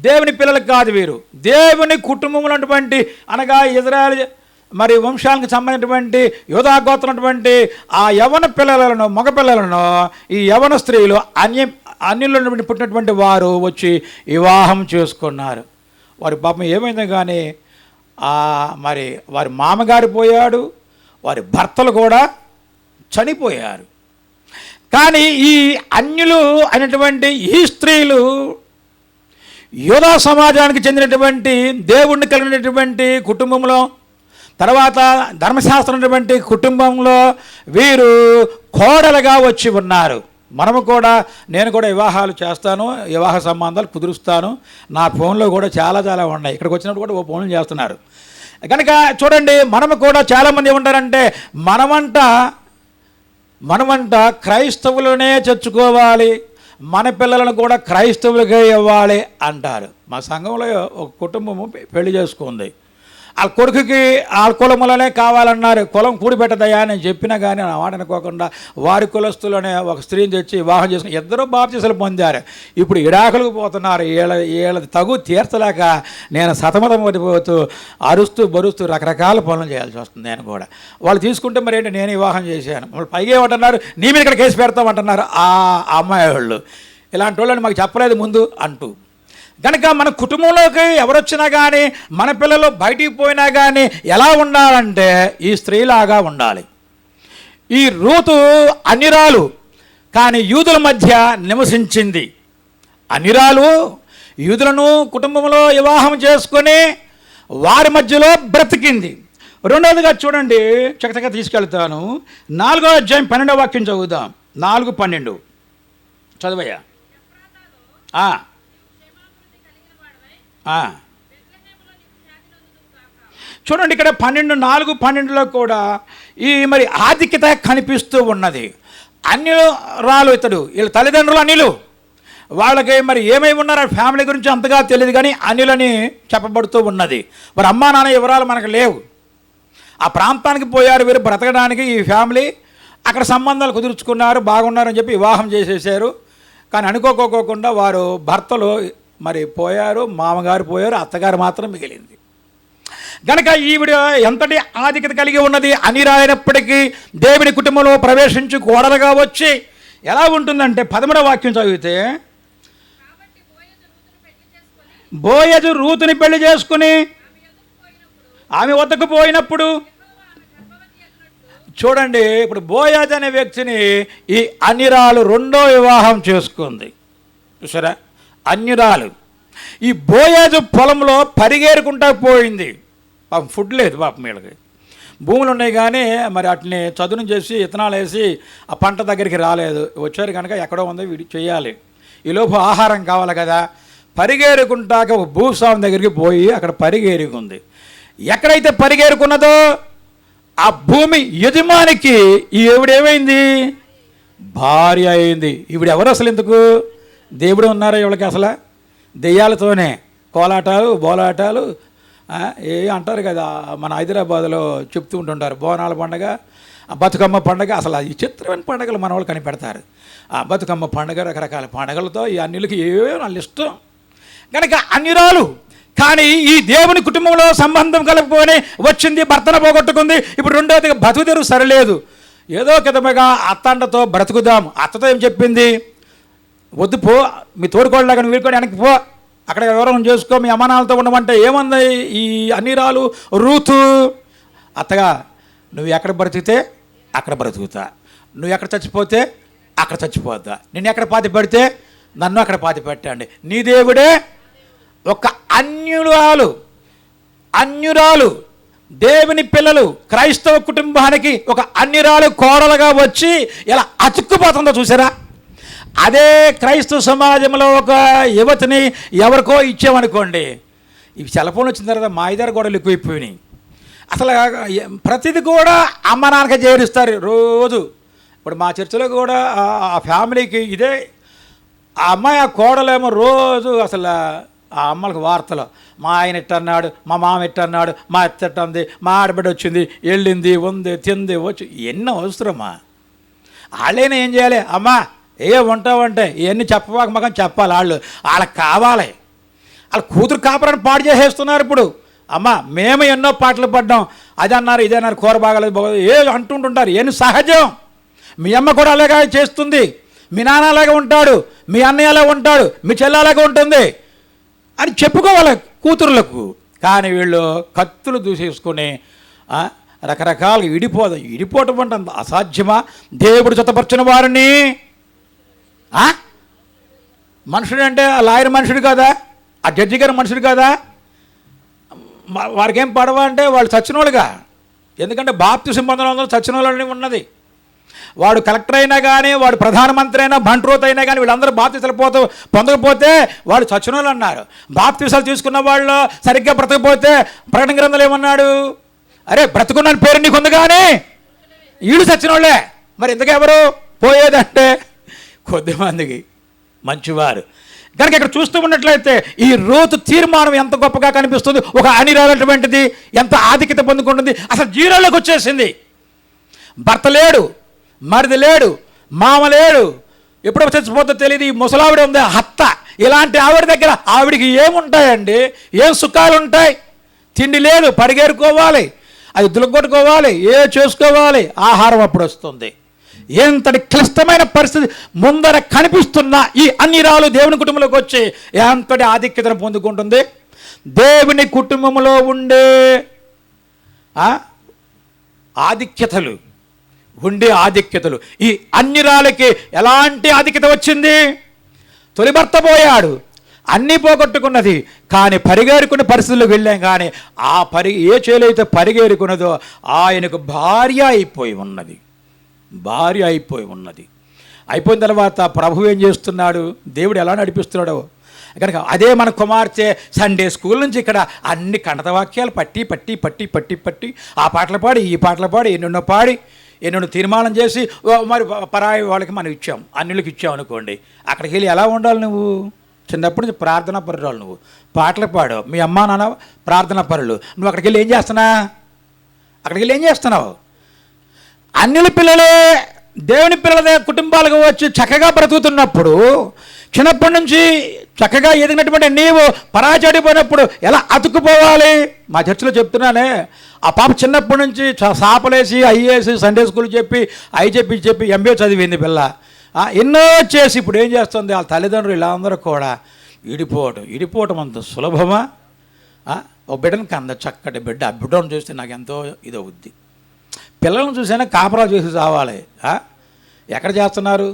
దేవుని పిల్లలు కాదు వీరు. దేవుని కుటుంబంలో ఉన్నటువంటి అనగా ఇశ్రాయేలు మరి వంశానికి సంబంధించినటువంటి యూదా గోత్రమైనటువంటి ఆ యవన పిల్లలను, మగ పిల్లలను ఈ యవన స్త్రీలు అన్యుల పుట్టినటువంటి వారు వచ్చి వివాహం చేసుకున్నారు. వారి పాపం ఏమైందో కానీ మరి వారి మామగారు పోయాడు, వారి భర్తలు కూడా చనిపోయారు. కానీ ఈ అన్యులు అయినటువంటి ఈ స్త్రీలు యూదా సమాజానికి చెందినటువంటి దేవుణ్ణి కలిగినటువంటి కుటుంబంలో, తర్వాత ధర్మశాస్త్రం ఉన్నటువంటి కుటుంబంలో వీరు కోడలుగా వచ్చి ఉన్నారు. నేను కూడా వివాహాలు చేస్తాను, వివాహ సంబంధాలు కుదురుస్తాను. నా ఫోన్లో కూడా చాలా ఉన్నాయి. ఇక్కడికి వచ్చినప్పుడు కూడా ఫోన్లు చేస్తున్నారు. కనుక చూడండి, మనము కూడా చాలామంది ఏమంటారంటే మనమంట క్రైస్తవులనే చచ్చుకోవాలి, మన పిల్లలను కూడా క్రైస్తవులుగా ఇవ్వాలి అంటారు. మా సంఘంలో ఒక కుటుంబము పెళ్లి చేసుకుంది. ఆ కొడుకుకి ఆ కులములనే కావాలన్నారు. కులం కూడిపెట్టదయ్యా నేను చెప్పినా కానీ నా మాట అనుకోకుండా వారి కులస్తులనే ఒక స్త్రీని తెచ్చి వివాహం చేసుకుని ఇద్దరు బాప్తిసాలు పొందారు. ఇప్పుడు ఇడాకులకు పోతున్నారు. వీళ్ళ తగు తీర్చలేక నేను సతమతం పడిపోతూ అరుస్తూ బరుస్తూ రకరకాల పనులు చేయాల్సి వస్తుంది. నేను కూడా వాళ్ళు తీసుకుంటే మరి ఏంటి, నేను వివాహం చేశాను, వాళ్ళు పైగా ఏమంటున్నారు, నీ మీద ఇక్కడ కేసు పెడతామంటున్నారు ఆ అమ్మాయి వాళ్ళు. ఇలాంటి వాళ్ళని మాకు చెప్పలేదు ముందు అంటూ. కనుక మన కుటుంబంలోకి ఎవరొచ్చినా కానీ, మన పిల్లలు బయటికి పోయినా కానీ ఎలా ఉండాలంటే ఈ స్త్రీలాగా ఉండాలి. ఈ రూతు అన్యురాలు కానీ యూదుల మధ్య నివసించింది. అన్యురాలు యూదులను కుటుంబంలో వివాహం చేసుకొని వారి మధ్యలో బ్రతికింది. రెండవదిగా చూడండి, చక్కగా తీసుకెళ్తాను. 4వ అధ్యాయం 12వ వాక్యం చదువుదాం. 4:12 చదువయ్యా. చూడండి ఇక్కడ 4:12లో కూడా ఈ మరి ఆధిక్యత కనిపిస్తూ ఉన్నది. అన్యురాలు ఇతడు, వీళ్ళ తల్లిదండ్రులు అన్యులు, వాళ్ళకి మరి ఏమై ఉన్నారో ఫ్యామిలీ గురించి అంతగా తెలియదు కానీ అన్యులని చెప్పబడుతూ ఉన్నది. మరి అమ్మా నాన్న వివరాలు మనకు లేవు. ఆ ప్రాంతానికి పోయారు వీరు బ్రతకడానికి. ఈ ఫ్యామిలీ అక్కడ సంబంధాలు కుదుర్చుకున్నారు, బాగున్నారని చెప్పి వివాహం చేసేసారు. కానీ అనుకోకోకుండా వారు భర్తలు మరి పోయారు, మామగారు పోయారు, అత్తగారు మాత్రం మిగిలింది. కనుక ఈవిడ ఎంతటి ఆధిక్యత కలిగి ఉన్నది. అన్యురాలైనప్పటికీ దేవుని కుటుంబంలో ప్రవేశించి కోడలుగా వచ్చి ఎలా ఉంటుందంటే 13వ వాక్యం చదివితే, బోయజు రూతుని పెళ్లి చేసుకుని ఆమె వద్దకు పోయినప్పుడు, చూడండి ఇప్పుడు బోయజు అనే వ్యక్తిని ఈ అన్యురాలు రెండో వివాహం చేసుకుంది. చూసారా, అన్యురాలు. ఈ బోయజు పొలంలో పరిగేరుకుంటా పోయింది. పాపం ఫుడ్ లేదు పాపం వీళ్ళకి. భూములు ఉన్నాయి కానీ మరి వాటిని చదును చేసి విత్తనాలు వేసి ఆ పంట దగ్గరికి రాలేదు. వచ్చారు కనుక ఎక్కడో ఉందో వీడి చేయాలి, ఈలోపు ఆహారం కావాలి కదా. పరిగేరుకుంటాక ఒక భూస్వామి దగ్గరికి పోయి అక్కడ పరిగేరుకుంది. ఎక్కడైతే పరిగేరుకున్నదో ఆ భూమి యజమానికి ఈవిడేమైంది, భార్య అయింది. ఈవిడెవరు అసలు? ఎందుకు దేవుడు ఉన్నారా వీళ్ళకి? అసలు దెయ్యాలతోనే కోలాటాలు బోలాటాలు అంటారు కదా, మన హైదరాబాద్లో చెప్తూ ఉంటుంటారు. బోనాల పండుగ, బతుకమ్మ పండుగ, అసలు ఈ చిత్రమైన పండుగలు మన వాళ్ళు కనిపెడతారు. ఆ బతుకమ్మ పండుగ, రకరకాల పండుగలతో ఈ అన్యులకి ఏవో వాళ్ళు ఇష్టం. కనుక అన్యురాలు కానీ ఈ దేవుని కుటుంబంలో సంబంధం కలుపుకొని వచ్చింది, భర్తను పోగొట్టుకుంది. ఇప్పుడు రెండోదిగా బతుకుదెరు సరిలేదు, ఏదో కిదమగా అత్తండతో బ్రతుకుదాం. అత్తతో ఏం చెప్పింది, వద్దు పో, మీ తోడుకోళ్ళలాగా నువ్వు వీడుకొని వెనక్కి పో, అక్కడ వివరం చేసుకో, మీ అమ్మానాలతో ఉండమంటే ఏమంది ఈ అన్యురాలు రూతు? అత్తగా నువ్వు ఎక్కడ బ్రతికితే అక్కడ బ్రతుకుతా, నువ్వు ఎక్కడ చచ్చిపోతే అక్కడ చచ్చిపోతా, నిన్ను ఎక్కడ పాతి పెడితే నన్ను అక్కడ పాతి పెట్టండి. నీ దేవుడే. ఒక అన్యురాలు దేవుని పిల్లలు క్రైస్తవ కుటుంబానికి ఒక అన్యురాలు కోడలుగా వచ్చి ఇలా అతుక్కుపోతుందో చూసారా? అదే క్రైస్తవ సమాజంలో ఒక యువతిని ఎవరికో ఇచ్చామనుకోండి, ఇవి సెల్ ఫోన్ వచ్చిన తర్వాత మా ఇద్దరు గొడవలు ఎక్కువైపోయినాయి. అసలు ప్రతిది కూడా అమ్మ నాన్నకి చేరుస్తారు రోజు. ఇప్పుడు మా చర్చిలో కూడా ఆ ఫ్యామిలీకి ఇదే, ఆ అమ్మాయి ఆ కోడలేమో రోజు అసలు ఆ అమ్మలకు వార్తలు, మా ఆయన ఇట్టన్నాడు, మా మామ ఇట్టన్నాడు, మా అత్త ఇట్టంది, మా ఆడబిడ్డ వచ్చింది, వెళ్ళింది, ఉంది, తింది, వచ్చి ఎన్నో అవసరమా? వాళ్ళైనా ఏం చేయాలి, అమ్మా ఏ ఉంటావంటే ఇవన్నీ చెప్పవాక మగం చెప్పాలి. వాళ్ళకి కావాలి. వాళ్ళ కూతురు కాపురాన్ని పాడు చేసేస్తున్నారు ఇప్పుడు. అమ్మ మేము ఎన్నో పాటలు పడ్డాం, అది అన్నారు ఇది అన్నారు, కూర బాగాలేదు ఏ అంటుంటుంటారు. ఏం సహజం. మీ అమ్మ కూడా అలాగే చేస్తుంది, మీ నాన్న అలాగే ఉంటాడు, మీ అన్నయ్య అలాగే ఉంటాడు, మీ చెల్లి అలాగే ఉంటుంది అని చెప్పుకోవాలి కూతురులకు. కానీ వీళ్ళు కత్తులు దూసేసుకొని రకరకాలుగా విడిపోవటం అంటే అంత అసాధ్యమా? దేవుడు జతపరిచిన వారిని, మనుషుడు అంటే లాయర్ మనుషుడు కదా, ఆ జడ్జి గారు మనుషుడు కదా, వారికి ఏం పడవ అంటే వాళ్ళు చచ్చిన వాళ్ళుగా. ఎందుకంటే బాప్తిసం పొందడం చచ్చిన వాళ్ళని ఉన్నది. వాడు కలెక్టర్ అయినా కానీ, వాడు ప్రధానమంత్రి అయినా, బంట్రోత్ అయినా కానీ వీళ్ళందరూ బాప్తిసాలు పొందకపోతే వాడు చచ్చిన వాళ్ళు అన్నారు. బాప్తిసాలు తీసుకున్న వాళ్ళు సరిగ్గా బ్రతకపోతే ప్రకటన గ్రంథంలో ఏమన్నాడు, అరే బ్రతుకున్న పేరు నీకు ఉంది కానీ వీళ్ళు చచ్చిన వాళ్ళే. మరి ఎందుకెవరు పోయేదంటే కొద్దిమందికి మంచివారు. కనుక ఇక్కడ చూస్తూ ఉన్నట్లయితే ఈ రూతు తీర్మానం ఎంత గొప్పగా కనిపిస్తుంది. ఒక అనిరాలటువంటిది ఎంత ఆధిక్యత పొందుకుంటుంది. అసలు జీరోలోకి వచ్చేసింది. భర్త లేడు, మరిది లేడు, మామ లేడు, ఎప్పుడో చచ్చిపోతుందో తెలియదు. ఈ ముసలావిడ ఉంది, హత్త. ఇలాంటి ఆవిడ దగ్గర ఆవిడికి ఏముంటాయండి? ఏం సుఖాలు ఉంటాయి? తిండి లేదు, పరిగెరుకోవాలి, అది దులగొట్టుకోవాలి, చేసుకోవాలి. ఆహారం అప్పుడు వస్తుంది. ఎంతటి క్లిష్టమైన పరిస్థితి ముందర కనిపిస్తున్న ఈ అన్నిరాలు దేవుని కుటుంబంలోకి వచ్చి ఎంతటి ఆధిక్యతను పొందుకుంటుంది. దేవుని కుటుంబంలో ఉండే ఆధిక్యతలు ఈ అన్నిరాలకి ఎలాంటి ఆధిక్యత వచ్చింది? తొలి భర్త పోయాడు, అన్నీ పోగొట్టుకున్నది, కానీ పరిగేరుకున్న పరిస్థితుల్లోకి వెళ్ళాం. కానీ ఏ చేలైతే పరిగేరుకున్నదో ఆయనకు భార్య అయిపోయి ఉన్నది. అయిపోయిన తర్వాత ప్రభు ఏం చేస్తున్నాడు? దేవుడు ఎలా నడిపిస్తున్నాడో కనుక అదే మన కుమార్తె సండే స్కూల్ నుంచి ఇక్కడ అన్ని కంటత వాక్యాలు పట్టి ఆ పాటలు పాడి, ఈ పాటలు పాడి, ఎన్నెన్నో తీర్మానం చేసి మరి పరాయి వాళ్ళకి మనం ఇచ్చాం, అన్యులకి ఇచ్చాం అనుకోండి. అక్కడికి వెళ్ళి ఎలా ఉండాలి? నువ్వు చిన్నప్పటి నుంచి ప్రార్థనా పరురాలు, నువ్వు పాటలు పాడు, మీ అమ్మా నాన్న ప్రార్థనా పరులు, నువ్వు అక్కడికి వెళ్ళి ఏం చేస్తున్నావు? అన్యుల పిల్లలే దేవుని పిల్లల కుటుంబాలకు వచ్చి చక్కగా బ్రతుకుతున్నప్పుడు, చిన్నప్పటి నుంచి చక్కగా ఎదిగినటువంటి నీవు పరాచడిపోయినప్పుడు ఎలా అతుక్కుపోవాలి? మా చర్చిలో చెప్తున్నానే, ఆ పాప చిన్నప్పటి నుంచి సాపలేసి ఐఏఎస్ సండే స్కూల్ చెప్పి ఎంబీఏ చదివింది పిల్ల. ఎన్నో చేసి ఇప్పుడు ఏం చేస్తుంది? వాళ్ళ తల్లిదండ్రులు ఇలా అందరూ కూడా ఇడిపోవటం అంత సులభమా? ఓ బిడ్డను కంద చక్కటి బిడ్డ, ఆ బిడ్డను చూస్తే నాకు ఎంతో ఇదవుద్ది. పిల్లలను చూసైనా కాపరాలు చేసి చావాలి. ఎక్కడ చేస్తున్నారు?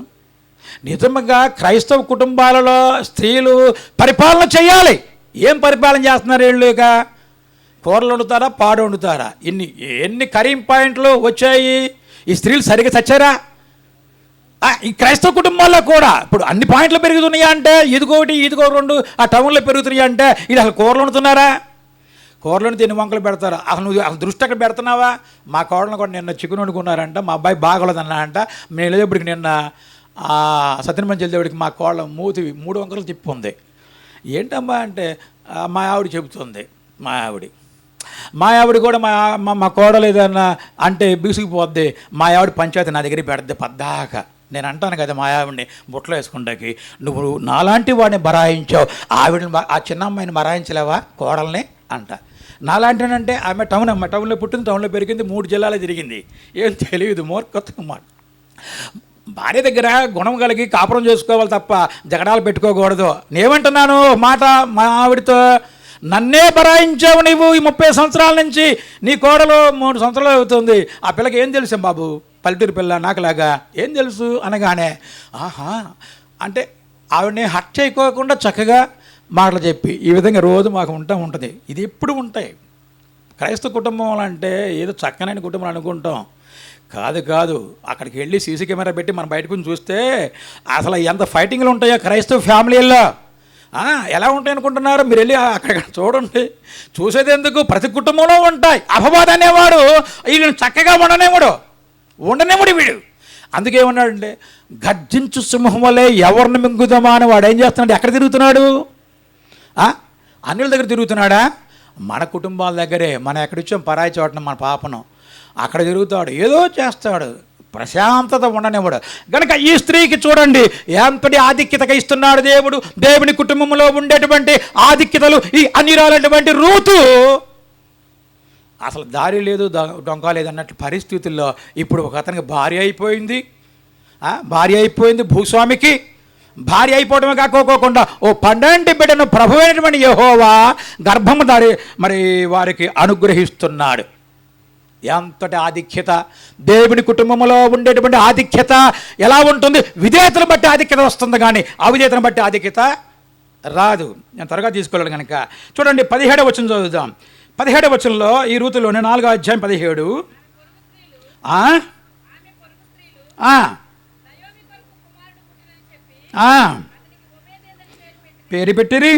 నిజంగా క్రైస్తవ కుటుంబాలలో స్త్రీలు పరిపాలన చేయాలి. ఏం పరిపాలన చేస్తున్నారు వీళ్ళు? ఇక కూరలు వండుతారా, పాడు వండుతారా? ఎన్ని కరీం పాయింట్లు వచ్చాయి. ఈ స్త్రీలు సరిగ్గా చచ్చారా? ఈ క్రైస్తవ కుటుంబాల్లో కూడా ఇప్పుడు అన్ని పాయింట్లు పెరుగుతున్నాయా అంటే ఇదిగోటి రెండు ఆ టౌన్లో పెరుగుతున్నాయా అంటే ఇది అసలు కూరలు వండుతున్నారా? కూరలను తిని వంకలు పెడతారు. అసలు నువ్వు దృష్టి అక్కడ పెడుతున్నావా? మా కోడలను కూడా నిన్న చికెన్ వండుకున్నారంట, మా అబ్బాయి బాగోలేదన్నా అంట. మేము వెళ్ళేప్పటికి నిన్న సత్యనమంచి వెళ్ళేవాడికి మా కోళ్ళ మూతి 3 వంకలు తిప్పి ఉంది. ఏంటమ్మా అంటే మా ఆవిడ చెబుతుంది. మా ఆవిడ కూడా మా కోడలు ఏదన్నా అంటే బిగుసుకుపోద్ది. మా ఆవిడ పంచాయతీ నా దగ్గరికి పెడద్ది పద్దాక. నేను అంటాను కదా మా ఆవిడని బుట్టలో వేసుకుంటాకి, నువ్వు నాలాంటి వాడిని బరాయించావు, ఆవిడని ఆ చిన్న అమ్మాయిని బరాయించలేవా కోడల్ని అంట. నాలాంటినంటే ఆమె టౌన్లో పుట్టింది, టౌన్లో పెరిగింది, 3 జిల్లాలో తిరిగింది, ఏం తెలియదు, మూర్ఖత్వం మాట. భార్య దగ్గర గుణం కలిగి కాపురం చేసుకోవాలి తప్ప జగడాలు పెట్టుకోకూడదు. నేనేమంటున్నాను మాట మా ఆవిడతో, నన్నే బరాయించావు నువ్వు ఈ 30 సంవత్సరాల నుంచి, నీ కోడలు 3 సంవత్సరాలు అవుతుంది. ఆ పిల్లకి ఏం తెలుసు బాబు, పల్లెటూరు పిల్ల నాకులాగా ఏం తెలుసు అనగానే అంటే ఆవిడని హట్ చేయకోకుండా చక్కగా మాటలు చెప్పి ఈ విధంగా రోజు మాకు ఉంటుంది. ఇది ఎప్పుడు ఉంటాయి. క్రైస్తవ కుటుంబం అంటే ఏదో చక్కనైన కుటుంబం అనుకుంటాం. కాదు. అక్కడికి వెళ్ళి సీసీ కెమెరా పెట్టి మనం బయటకు చూస్తే అసలు ఎంత ఫైటింగ్లు ఉంటాయో క్రైస్తవ ఫ్యామిలీల్లో. ఎలా ఉంటాయి అనుకుంటున్నారు? మీరు వెళ్ళి అక్కడ చూడండి. చూసేది ఎందుకు? ప్రతి కుటుంబంలో ఉంటాయి. అపవాద అనేవాడు వీళ్ళని చక్కగా ఉండనేవాడు వీడు. అందుకే ఏమన్నాడంటే, గర్జించు సింహం వల్లే ఎవరిని మింగుదామా అని వాడు ఏం చేస్తున్నాడు? ఎక్కడ తిరుగుతున్నాడు? అన్యుల దగ్గర తిరుగుతున్నాడా? మన కుటుంబాల దగ్గరే. మనం ఎక్కడిచ్చాం పరాయి చోటన మన పాపను, అక్కడ తిరుగుతాడు, ఏదో చేస్తాడు, ప్రశాంతత ఉండనివ్వడు. కనుక ఈ స్త్రీకి చూడండి ఎంతటి ఆధిక్యతగా ఇస్తున్నాడు దేవుడు. దేవుని కుటుంబంలో ఉండేటువంటి ఆధిక్యతలు ఈ అన్యురాలటువంటి రూతు అసలు దారి లేదు, డొంక లేదు అన్నట్టు పరిస్థితుల్లో ఇప్పుడు ఒక అతనికి భార్య అయిపోయింది. భూస్వామికి భార్య అయిపోవడమే కాకోకుండా ఓ పండంటి బిడ్డను ప్రభువైనటువంటి యెహోవా గర్భము దారి మరి వారికి అనుగ్రహిస్తున్నాడు. ఎంతటి ఆధిక్యత! దేవుని కుటుంబంలో ఉండేటువంటి ఆధిక్యత ఎలా ఉంటుంది? విధేయతను బట్టి ఆధిక్యత వస్తుంది, కానీ అవిధేయతను బట్టి ఆధిక్యత రాదు. నేను త్వరగా తీసుకోలేను కనుక చూడండి 17వ వచనం చదువుదాం. 17వ వచనంలో ఈ రూతులోనే 4వ అధ్యాయం 17 పేరు పెట్టిరి.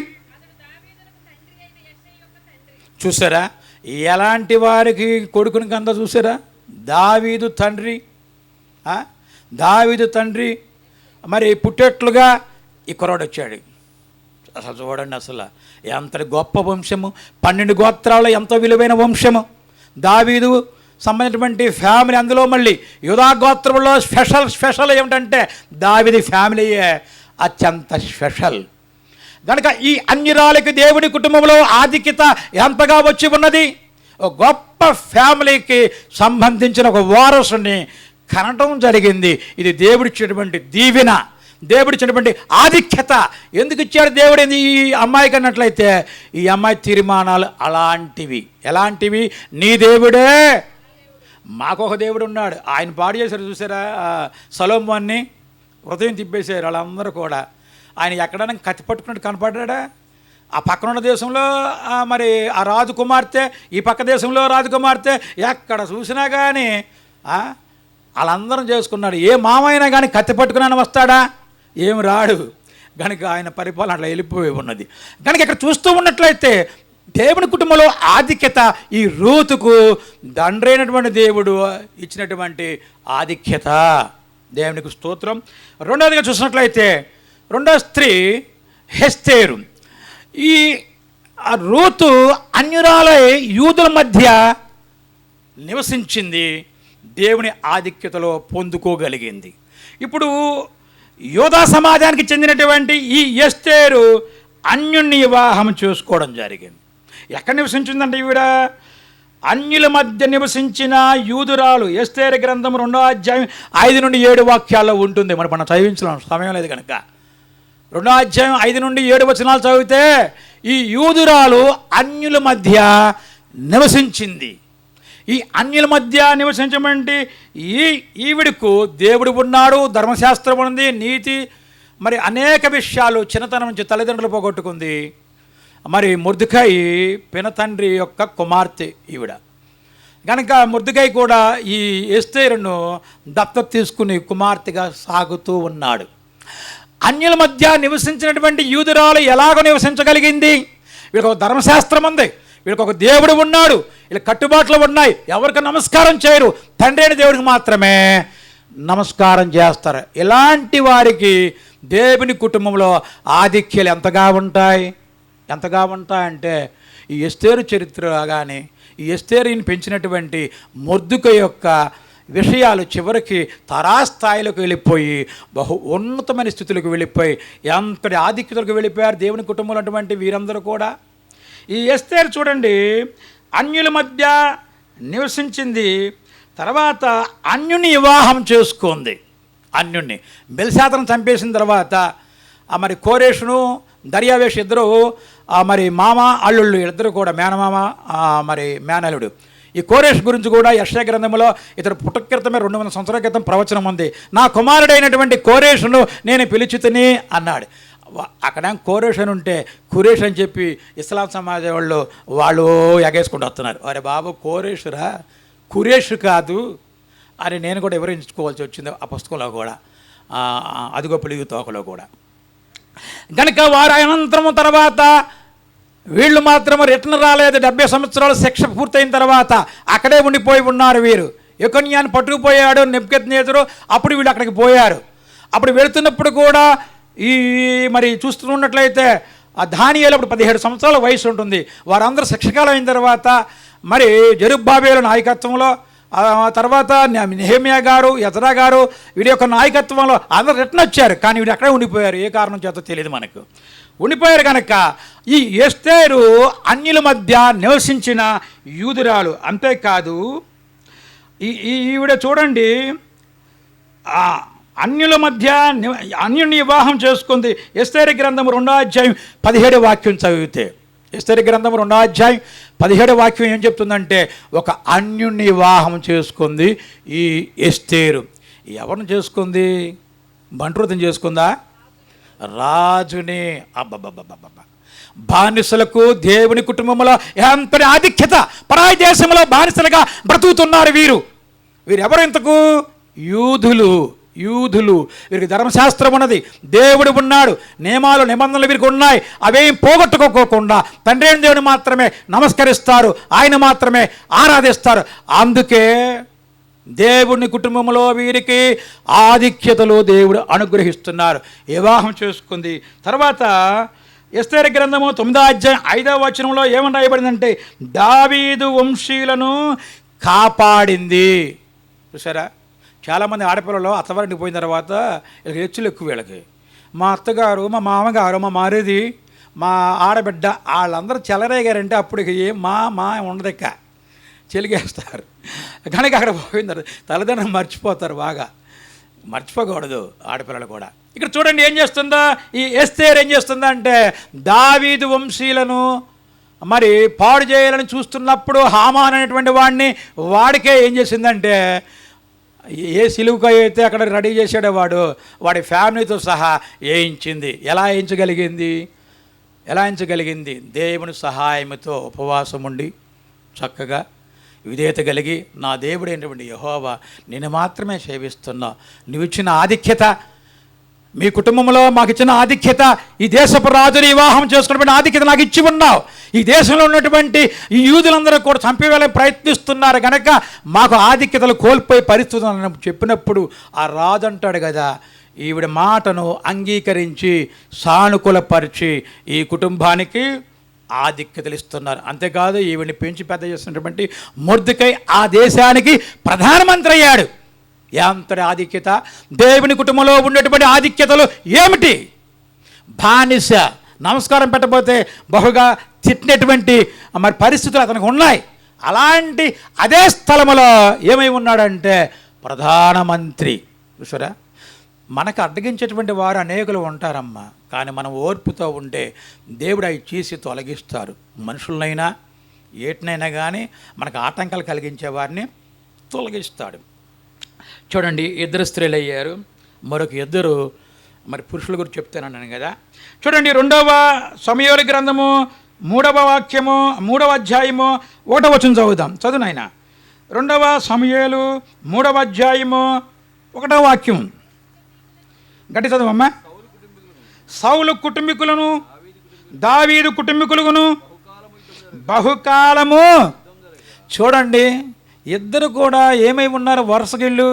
చూసారా ఎలాంటి వారికి కొడుకుని కంద? చూసారా? దావీదు తండ్రి మరి పుట్టేట్లుగా ఈ కుర్రాడు వచ్చాడు. అసలు చూడండి, అసలు ఎంతటి గొప్ప వంశము, 12 గోత్రాలు, ఎంతో విలువైన వంశము. దావీదు సంబంధించినటువంటి ఫ్యామిలీ, అందులో మళ్ళీ యూదా గోత్రంలో స్పెషల్ ఏమిటంటే దావీదు ఫ్యామిలీయే అత్యంత స్పెషల్. కనుక ఈ అన్యురాలకి దేవుని కుటుంబంలో ఆధిక్యత ఎంతగా వచ్చి ఉన్నది. ఒక గొప్ప ఫ్యామిలీకి సంబంధించిన ఒక వారసుని కనటం జరిగింది. ఇది దేవుడిచ్చినటువంటి దీవెన, దేవుడిచ్చినటువంటి ఆధిక్యత. ఎందుకు ఇచ్చాడు దేవుడు ఈ అమ్మాయికి అన్నట్లయితే, ఈ అమ్మాయి తీర్మానాలు అలాంటివి. ఎలాంటివి? నీ దేవుడే. మాకొక దేవుడు ఉన్నాడు. ఆయన పాడు చేశారు చూసారా, సొలొమోన్ని హృదయం తిప్పేశారు వాళ్ళందరూ కూడా. ఆయన ఎక్కడైనా కత్తి పట్టుకున్నట్టు కనపడ్డా? ఆ పక్కనున్న దేశంలో మరి ఆ రాజు కుమార్తె, ఈ పక్క దేశంలో రాజు కుమార్తె, ఎక్కడ చూసినా కానీ వాళ్ళందరం చేసుకున్నాడు. ఏ మామైనా కానీ కత్తి పట్టుకుని వస్తాడా? ఏమి రాడు. కనుక ఆయన పరిపాలన అట్లా వెళ్ళిపోయి ఉన్నది. కనుక ఇక్కడ చూస్తూ ఉన్నట్లయితే దేవుని కుటుంబంలో ఆధిక్యత ఈ రూతుకు తండ్రైనటువంటి దేవుడు ఇచ్చినటువంటి ఆధిక్యత. దేవునికి స్తోత్రం. రెండవదిగా చూసినట్లయితే రెండవ స్త్రీ ఎస్తేరు. ఈ రూతు అన్యురాలై యూదుల మధ్య నివసించింది, దేవుని ఆధిక్యతలో పొందుకోగలిగింది. ఇప్పుడు యోధా సమాజానికి చెందినటువంటి ఈ ఎస్తేరు అన్యుణ్ణి వివాహం చేసుకోవడం జరిగింది. ఎక్కడ నివసించిందంటే ఈవిడ అన్యుల మధ్య నివసించిన యూదురాలు. ఎస్తేరు గ్రంథం 2వ అధ్యాయం 5 నుండి 7 వాక్యాల్లో ఉంటుంది. మనం చదివించడం సమయం లేదు కనుక 2వ అధ్యాయం 5 నుండి 7 వచనాలు చదివితే ఈ యూదురాలు అన్యుల మధ్య నివసించింది. ఈ అన్యుల మధ్య నివసించమంటే ఈవిడకు దేవుడు ఉన్నాడు, ధర్మశాస్త్రం ఉంది, నీతి, మరి అనేక విషయాలు. చిన్నతనం నుంచి తల్లిదండ్రులు పోగొట్టుకుంది. మరి మొర్దెకై పినతండ్రి యొక్క కుమార్తె ఈవిడ. కనుక మొర్దెకై కూడా ఈ ఎస్తేరును దత్తత తీసుకుని కుమార్తెగా సాగుతూ ఉన్నాడు. అన్యుల మధ్య నివసించినటువంటి యూదురాలు ఎలాగో నివసించగలిగింది? వీళ్ళకి ఒక ధర్మశాస్త్రం ఉంది, వీళ్ళకి ఒక దేవుడు ఉన్నాడు, వీళ్ళ కట్టుబాట్లు ఉన్నాయి. ఎవరికి నమస్కారం చేయరు, తండ్రి అయిన దేవుడికి మాత్రమే నమస్కారం చేస్తారు. ఇలాంటి వారికి దేవుని కుటుంబంలో ఆధిక్యాలు ఎంతగా ఉంటాయంటే ఈ ఎస్తేరు చరిత్ర కానీ ఈ ఎస్తేరుని పెంచినటువంటి మొర్దెకై యొక్క విషయాలు చివరికి తారాస్థాయిలోకి వెళ్ళిపోయి బహు ఉన్నతమైన స్థితులకు వెళ్ళిపోయి ఎంతటి ఆధిక్యతలకు వెళ్ళిపోయారు దేవుని కుటుంబంలో అటువంటి వీరందరూ కూడా. ఈ ఎస్తేరు చూడండి, అన్యుల మధ్య నివసించింది, తర్వాత అన్యుని వివాహం చేసుకుంది. అన్యుణ్ణి బెల్షాతను చంపేసిన తర్వాత మరి కోరేషును దర్యావేషు ఇద్దరు మరి మామ అల్లుళ్ళు ఇద్దరు కూడా, మేనమామ మరి మేనల్లుడు. ఈ కోరేష్ గురించి కూడా యెషయా గ్రంథంలో ఇతడు పుట్టక్రితమే 200 సంవత్సరాల క్రితం ప్రవచనం ఉంది. నా కుమారుడైనటువంటి కోరేషును నేను పిలిచితిని అన్నాడు. అక్కడ కోరేష్ అని ఉంటే కురేష్ అని చెప్పి ఇస్లాం సమాజం వాళ్ళు ఎగేసుకుంటూ వస్తున్నారు. అరే బాబు, కోరేషురా, కురేష్ కాదు అని నేను కూడా వివరించుకోవాల్సి వచ్చింది ఆ పుస్తకంలో కూడా, అదిగో పిలుగు తోకలో కూడా. కనుక వారు అనంతరం తర్వాత వీళ్ళు మాత్రం రిటర్న్ రాలేదు. 70 సంవత్సరాల శిక్ష పూర్తయిన తర్వాత అక్కడే ఉండిపోయి ఉన్నారు వీరు. యెకొన్యాను పట్టుకుపోయాడు నెబుకద్నెజరు, అప్పుడు వీళ్ళు అక్కడికి పోయారు. అప్పుడు వెళుతున్నప్పుడు కూడా ఈ మరి చూస్తున్నట్లయితే ఆ దానియేలు అప్పుడు 17 సంవత్సరాల వయసు ఉంటుంది. వారందరూ శిక్షకాలం అయిన తర్వాత మరి జెరుబ్బాబెలు నాయకత్వంలో, తర్వాత నెహెమ్యా గారు, ఎజ్రా గారు, వీడి యొక్క నాయకత్వంలో అందరూ రిటర్న్ వచ్చారు. కానీ వీడు అక్కడే ఉండిపోయారు. ఏ కారణం చేత తెలియదు మనకు. ఉండిపోయారు కనుక ఈ ఎస్తేరు అన్యుల మధ్య నివసించిన యూదురాలు. అంతేకాదు ఈవిడ చూడండి, అన్యుల మధ్య అన్యుని వివాహం చేసుకుంది. ఎస్తేరు గ్రంథం 2వ అధ్యాయం 17 వాక్యం చదివితే, ఎస్తేరు గ్రంథం 2వ అధ్యాయం 17 వాక్యం ఏం చెప్తుందంటే, ఒక అన్యుని వివాహం చేసుకుంది ఈ ఎస్తేరు. ఎవరిని చేసుకుంది? బంట్రుతం చేసుకుందా? రాజుని. అబ్బబ్బబ్బబ్బబ్బ, బానిసలకు దేవుని కుటుంబంలో ఎంతటి ఆధిక్యత! పరాయి దేశంలో బానిసలుగా బ్రతుకుతున్నారు వీరు. వీరెవరు ఇంతకు? యూదులు. వీరికి ధర్మశాస్త్రం ఉన్నది, దేవుడు ఉన్నాడు, నియమాలు నిబంధనలు వీరికి ఉన్నాయి. అవేం పోగొట్టుకోకుండా తండ్రి అయిన దేవుని మాత్రమే నమస్కరిస్తారు, ఆయన మాత్రమే ఆరాధిస్తారు. అందుకే దేవుని కుటుంబంలో వీరికి ఆధిక్యతలు దేవుడు అనుగ్రహిస్తున్నారు. వివాహం చేసుకుంది. తర్వాత ఎస్తేరు గ్రంథము 9వ అధ్యాయం 5వ వచనంలో ఏమని రాయబడిందంటే దావీదు వంశీయులను కాపాడింది. చూసారా, చాలామంది ఆడపిల్లలు అత్తవారింటికి పోయిన తర్వాత వీళ్ళకి హెచ్చులు ఎక్కువ. వీళ్ళకి మా అత్తగారు, మా మామగారు, మా మారేది, మా ఆడబిడ్డ వాళ్ళందరూ చెలరేగారంటే అప్పుడు ఏం మా ఉండదెక్క చెలిగేస్తారు. కనుక అక్కడ పోయినారు తల్లిదండ్రులు మర్చిపోతారు. బాగా మర్చిపోకూడదు ఆడపిల్లలు కూడా. ఇక్కడ చూడండి ఏం చేస్తుందా ఈ ఎస్తేరు, ఏం చేస్తుందా అంటే దావీదు వంశీయులను మరి పాడు చేయాలని చూస్తున్నప్పుడు హామాన్ అనేటువంటి వాడికే ఏం చేసిందంటే ఏ సిలువుకు అయితే అక్కడ రెడీ చేసాడో వాడి ఫ్యామిలీతో సహా వేయించింది. ఎలా వేయించగలిగింది? దేవుని సహాయంతో ఉపవాసం ఉండి చక్కగా విధేయత కలిగి, నా దేవుడు ఏంటంటే యెహోవా నేను మాత్రమే సేవిస్తున్నా, నువ్వు ఇచ్చిన ఆధిక్యత, మీ కుటుంబంలో మాకు ఇచ్చిన ఆధిక్యత, ఈ దేశపు రాజుని వివాహం చేసుకున్నటువంటి ఆధిక్యత నాకు ఇచ్చి ఉన్నావు. ఈ దేశంలో ఉన్నటువంటి ఈ యూదులందరూ కూడా చంపివేయాలని ప్రయత్నిస్తున్నారు కనుక మాకు ఆధిక్యతలు కోల్పోయే పరిస్థితులు చెప్పినప్పుడు ఆ రాజు అంటాడు కదా, ఈవిడ మాటను అంగీకరించి సానుకూలపరిచి ఈ కుటుంబానికి ఆధిక్యతలు ఇస్తున్నారు. అంతేకాదు ఈవిడిని పెంచి పెద్ద చేస్తున్నటువంటి మొర్దెకై ఆ దేశానికి ప్రధానమంత్రి అయ్యాడు. ఎంతటి ఆధిక్యత! దేవుని కుటుంబంలో ఉన్నటువంటి ఆధిక్యతలు ఏమిటి? బానిస, నమస్కారం పెట్టబోతే బహుగా తిట్టినటువంటి మరి పరిస్థితులు అతనికి ఉన్నాయి. అలాంటి అదే స్థలంలో ఏమై ఉన్నాడంటే ప్రధానమంత్రి. చూసారా, మనకు అడ్డగించేటువంటి వారు అనేకులు ఉంటారమ్మా. కానీ మనం ఓర్పుతో ఉంటే దేవుడు అవి చేసి తొలగిస్తారు. మనుషులనైనా ఏటినైనా కానీ మనకు ఆటంకాలు కలిగించే వారిని తొలగిస్తాడు. చూడండి, 2 స్త్రీలు అయ్యారు, మరొక 2 మరి పురుషుల గురించి చెప్తానన్నాను కదా. చూడండి 2వ సమూయేలు గ్రంథము 3వ వాక్యము 3వ అధ్యాయము 1వ వచనం చదువుదాం. చదువు నాయన. 2వ సమూయేలు 3వ అధ్యాయము 1వ వాక్యం గట్టి చదువమ్మా. సౌలు కుటుంబీకులను దావీదు కుటుంబీకులను బహుకాలము. చూడండి, 2 కూడా ఏమై ఉన్నారు? వరుసగిళ్ళు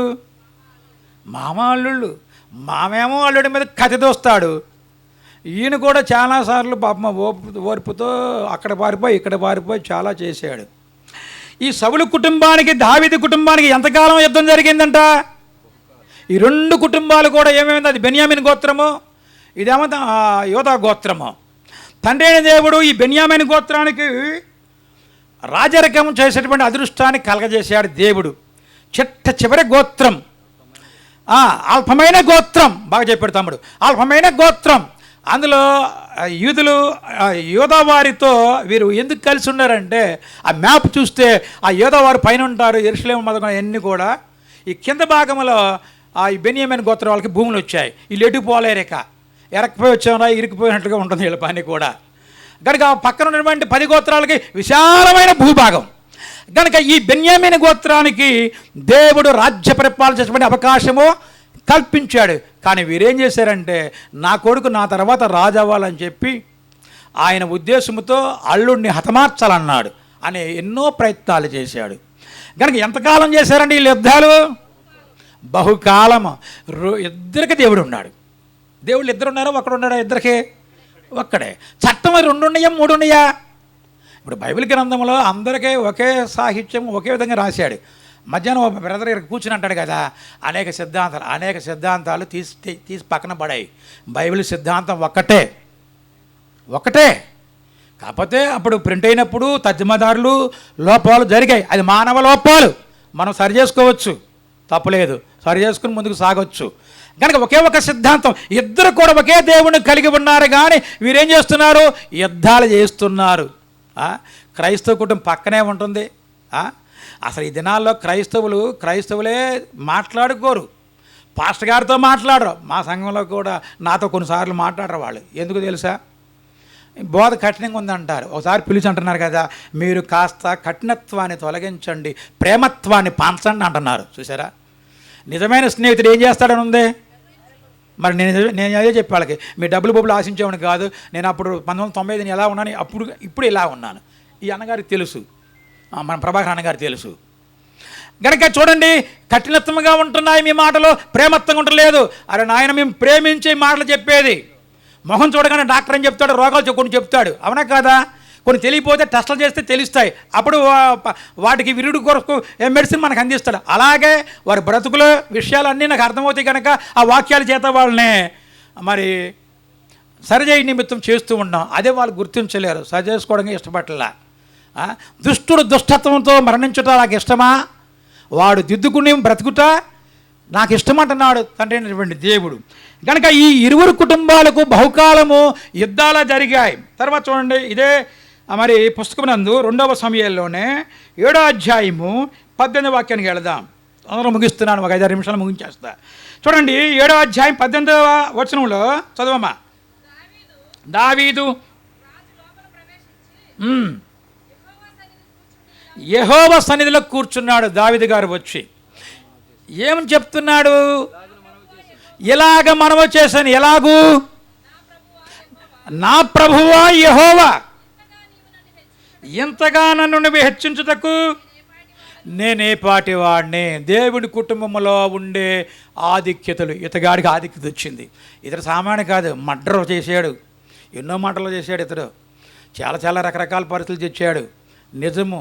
మామల్లుళ్ళు. మామేమో అల్లుడి మీద కత్తి దోస్తాడు. ఈయన కూడా చాలాసార్లు పాపం ఓర్పుతో అక్కడ పారిపోయి ఇక్కడ పారిపోయి చాలా చేశాడు. ఈ సౌలు కుటుంబానికి దావీదు కుటుంబానికి ఎంతకాలం యుద్ధం జరిగిందంట? ఈ 2 కుటుంబాలు కూడా ఏమైంది? అది బెన్యామీను గోత్రము, ఇదేమో యోధా గోత్రము. తండ్రి అయిన దేవుడు ఈ బెన్యామీను గోత్రానికి రాజరికం చేసేటువంటి అదృష్టాన్ని కలగజేశాడు దేవుడు. చివరి గోత్రం, అల్పమైన గోత్రం. బాగా చెప్పాడు తమ్ముడు, అల్పమైన గోత్రం. అందులో యూదులు యోధావారితో వీరు ఎందుకు కలిసి ఉన్నారంటే ఆ మ్యాప్ చూస్తే ఆ యోధావారు పైన ఉంటారు, యెరూషలేము మొదలుకొని అన్నీ కూడా. ఈ కింద భాగంలో ఈ బెన్యామీను గోత్రం వాళ్ళకి భూములు వచ్చాయి. వీళ్ళు ఎటు పోలేరేక ఎరకపోయి వచ్చామరా ఇరికిపోయినట్లుగా ఉంటుంది వీళ్ళ పని కూడా. కనుక పక్కన ఉన్నటువంటి 10 గోత్రాలకి విశాలమైన భూభాగం. కనుక ఈ బెన్యామీను గోత్రానికి దేవుడు రాజ్య పరిపాలన చేసేటువంటి అవకాశము కల్పించాడు. కానీ వీరేం చేశారంటే నా కొడుకు నా తర్వాత రాజు అవ్వాలని చెప్పి ఆయన ఉద్దేశంతో అల్లుడిని హతమార్చాలన్నాడు అనే ఎన్నో ప్రయత్నాలు చేశాడు. కనుక ఎంతకాలం చేశారండి వీళ్ళు యుద్ధాలు? బహుకాలము. 2 దేవుడు ఉన్నాడు. దేవుళ్ళు 2 ఉన్నారా? ఒకడు ఉన్నాడా? 2 ఒక్కడే. చట్టం 2 ఉన్నాయా 3 ఉన్నాయా? ఇప్పుడు బైబిల్ గ్రంథంలో అందరికీ ఒకే సాహిత్యం ఒకే విధంగా రాశాడు. మధ్యాహ్నం ఒక బ్రదర్ ఇక్కడ కూర్చుని అంటాడు కదా, అనేక సిద్ధాంతాలు తీసి పక్కన పడాయి. బైబిల్ సిద్ధాంతం ఒక్కటే. కాకపోతే అప్పుడు ప్రింట్ అయినప్పుడు తర్జుమాదారులు లోపాలు జరిగాయి. అది మానవ లోపాలు, మనం సరి చేసుకోవచ్చు, తప్పలేదు, సరి చేసుకుని ముందుకు సాగవచ్చు. కనుక ఒకే ఒక సిద్ధాంతం. 2 కూడా ఒకే దేవుని కలిగి ఉన్నారు. కానీ వీరేం చేస్తున్నారు? యుద్ధాలు చేస్తున్నారు. క్రైస్తవ కుటుంబం పక్కనే ఉంటుంది. అసలు ఈ దినాల్లో క్రైస్తవులే మాట్లాడుకోరు. పాస్టర్ గారితో మాట్లాడరు. మా సంఘంలో కూడా నాతో కొన్నిసార్లు మాట్లాడరు వాళ్ళు. ఎందుకు తెలుసా? బోధ కఠినంగా ఉందంటారు. ఒకసారి పిలిచి అంటున్నారు కదా, మీరు కాస్త కఠినత్వాన్ని తొలగించండి, ప్రేమత్వాన్ని పంచండి అంటున్నారు. చూసారా, నిజమైన స్నేహితుడు ఏం చేస్తాడని ఉంది. మరి నేను అదే చెప్పి వాళ్ళకి, మీ డబ్బులు ఆశించేవాడిని కాదు. నేను అప్పుడు 1995 ఎలా ఉన్నాను, ఇప్పుడు ఇలా ఉన్నాను. ఈ అన్నగారికి తెలుసు, మన ప్రభాకర్ అన్నగారికి తెలుసు. గనక చూడండి, కఠినత్వంగా ఉంటున్నాయి మీ మాటలు, ప్రేమత్వంగా ఉండలేదు. అరే నాయన, మేము ప్రేమించే మాటలు చెప్పేది. మొహం చూడగానే డాక్టర్ అని చెప్తాడు, రోగాలు కొన్ని చెప్తాడు, అవునా కాదా? కొన్ని తెలియపోతే టెస్టులు చేస్తే తెలుస్తాయి. అప్పుడు వాటికి విరుడు కొరకు మెడిసిన్ మనకు అందిస్తాడు. అలాగే వారి బ్రతుకుల విషయాలన్నీ నాకు అర్థమవుతాయి కనుక ఆ వాక్యాల చేత వాళ్ళని మరి సరిచేయ నిమిత్తం చేస్తూ ఉన్నాం. అదే వాళ్ళు గుర్తించలేరు, సరి చేసుకోవడానికి ఇష్టపడలా. దుష్టుడు దుష్టత్వంతో మరణించుట నాకు ఇష్టమా? వాడు దిద్దుకుని బ్రతుకుట నాకు ఇష్టమంటున్నాడు తండ్రి అయినటువంటి దేవుడు. కనుక ఈ ఇరువురు కుటుంబాలకు బహుకాలము యుద్ధాలు జరిగాయి. తర్వాత చూడండి, ఇదే మరి పుస్తకమునందు 2వ సమూయేలులోనే 7వ అధ్యాయము 18వ వాక్యానికి వెళదాం. అందరూ ముగిస్తున్నాను, ఒక 5-6 నిమిషాలు ముగించేస్తా. చూడండి, 7వ అధ్యాయం 18వ వచనంలో చదవమ్మా. దావీదు యెహోవా సన్నిధిలో కూర్చున్నాడు. దావీదు గారు వచ్చి ఏమని చెప్తున్నాడు? ఇలాగ మనవి చేశాను. ఎలాగూ? నా ప్రభువా యెహోవా, ఇంతగా నన్ను హెచ్చించుటకు నేనే పాటి వాడిని. దేవుడి కుటుంబంలో ఉండే ఆధిక్యతలు, ఇతగాడికి ఆధిక్యత వచ్చింది. ఇతడు సామాన్య కాదు, మర్డర్ చేశాడు, ఎన్నో మాటలు చేశాడు. ఇతడు చాలా చాలా రకరకాల పరిస్థితులు తెచ్చాడు. నిజము,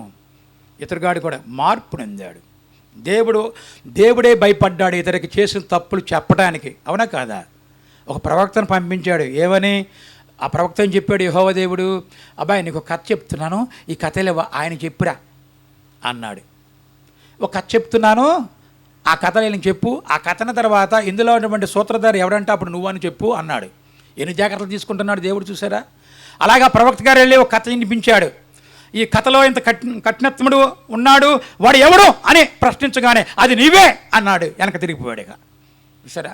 ఇతరుగాడు కూడా మార్పు పొందాడు. దేవుడే భయపడ్డాడు ఇతరికి చేసిన తప్పులు చెప్పడానికి, అవునా కాదా? ఒక ప్రవక్తను పంపించాడు. ఏమని? ఆ ప్రవక్త అని చెప్పాడు యెహోవా దేవుడు, అబ్బాయి నీకు కథ చెప్తున్నాను, ఈ కథలో ఆయన చెప్పురా అన్నాడు. ఒక కథ చెప్తున్నాను, ఆ కథ నేను చెప్పు, ఆ కథన తర్వాత ఇందులో ఉన్నటువంటి సూత్రధారి ఎవడంటే అప్పుడు నువ్వు అని చెప్పు అన్నాడు. ఎన్ని జాగ్రత్తలు తీసుకుంటున్నాడు దేవుడు, చూసారా? అలాగా ప్రవక్త గారు వెళ్ళి ఒక కథ వినిపించాడు. ఈ కథలో ఇంత కఠినత్ముడు ఉన్నాడు, వాడు ఎవడు అని ప్రశ్నించగానే అది నీవే అన్నాడు. వెనక తిరిగిపోయాడుగా, చూసారా?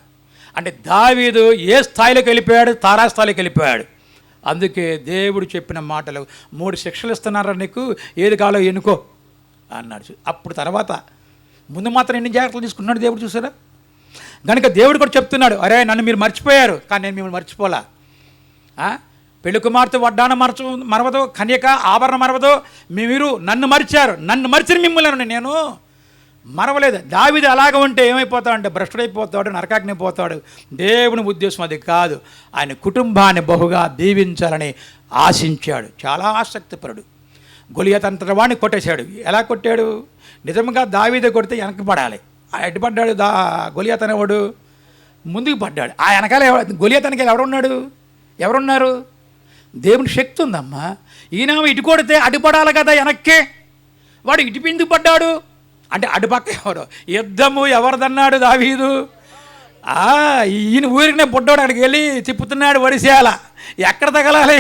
అంటే దావీదు ఏ స్థాయిలోకి వెళ్ళిపోయాడు? తారాస్థాయిలోకి వెళ్ళిపోయాడు. అందుకే దేవుడు చెప్పిన మాటలు, 3 శిక్షలు ఇస్తున్నారా నీకు, ఏది కావాలో ఎన్నుకో అన్నాడు. అప్పుడు తర్వాత ముందు మాత్రం ఎన్ని జాగ్రత్తలు తీసుకున్నాడు దేవుడు, చూసారా? కనుక దేవుడు కూడా చెప్తున్నాడు, అరే నన్ను మీరు మర్చిపోయారు, కానీ నేను మిమ్మల్ని మర్చిపోలా. పెళ్లి కుమార్తె వడ్డాన మరవదు, కన్యక ఆభరణ మరవదు, మీరు నన్ను మరిచారు, నన్ను మరిచిన మిమ్మల్ని నేను మరవలేదు. దావీదు అలాగ ఉంటే ఏమైపోతాడంటే భ్రష్టుడైపోతాడు, నరకాగ్ని పోతాడు. దేవుని ఉద్దేశం అది కాదు. ఆయన కుటుంబాన్ని బహుగా దీవించాలని ఆశించాడు. చాలా ఆసక్తిపరుడు. గొలియాతు అంతటి వాడిని కొట్టేశాడు. ఎలా కొట్టాడు? నిజంగా దావీదు కొడితే వెనక్కి పడాలి. ఎడ్డుపడ్డాడు గొలియాతు అనేవాడు, ముందుకు పడ్డాడు. ఆ వెనకాల గొలియాతు వెనకాల ఎవరున్నారు? దేవుని శక్తి ఉందమ్మా. ఈయన ఇటు కొడితే అడ్డుపడాలి కదా వెనక్కే, వాడు ఇటు పిందుకు పడ్డాడు అంటే అటుపక్క ఎవరు? యుద్ధము ఎవరిదన్నాడు దావీదు. ఈయన ఊరికినే బుడ్డోడు అక్కడికి వెళ్ళి తిప్పుతున్నాడు వడిసేయాల. ఎక్కడ తగలాలి?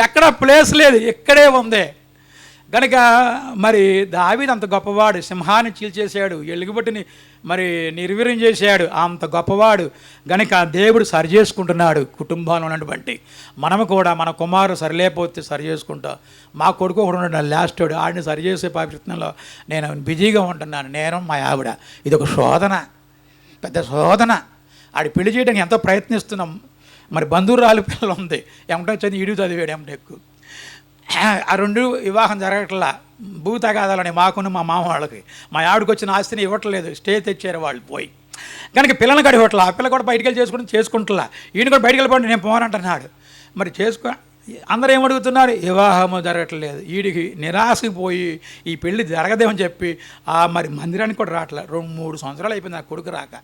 ఎక్కడ ప్లేస్ లేదు, ఇక్కడే ఉంది. కనుక మరి దావీదు అంత గొప్పవాడు, సింహాన్ని చీల్చేశాడు, ఎలుగుబట్టిని మరి నిర్వీర్యం చేశాడు, అంత గొప్పవాడు. కనుక దేవుడు సరి చేసుకుంటున్నాడు కుటుంబంలో ఉన్నటువంటి. మనము కూడా మన కుమారు సరిలేకపోతే సరి చేసుకుంటాం. మా కొడుకు ఒకడు ఉన్నాడు లాస్టోడు, ఆడిని సరి చేసే ప్రయత్నంలో నేను బిజీగా ఉంటున్నాను, నేను మా ఆవిడ. ఇది ఒక శోధన, పెద్ద శోధన. ఆడి పెళ్లి చేయడానికి ఎంతో ప్రయత్నిస్తున్నాం. మరి బంధువురాలు పిల్లలు ఉంది, ఏమంటే చదివి ఇడుగు చదివాడు ఏమంటే. ఆ 2 వివాహం జరగట్లా, భూ తగాదాలని మాకును మా మామ వాళ్ళకి. మా ఆవిడకి వచ్చిన ఆస్తిని ఇవ్వట్లేదు, స్టే తెచ్చారు వాళ్ళు పోయి. కనుక పిల్లల్ని కూడా ఇవ్వట్లా. ఆ పిల్ల కూడా బయటికి వెళ్ళి చేసుకుంటున్నా, ఈయన కూడా బయటికి వెళ్ళిపోండి నేను పోనంటున్నాడు. మరి అందరూ ఏమడుగుతున్నారు? వివాహము జరగట్లేదు. వీడికి నిరాశపోయి ఈ పెళ్ళి జరగదేమని చెప్పి మరి మందిరానికి కూడా రావట్లేదు. 2-3 సంవత్సరాలు అయిపోయింది నా కొడుకు రాక.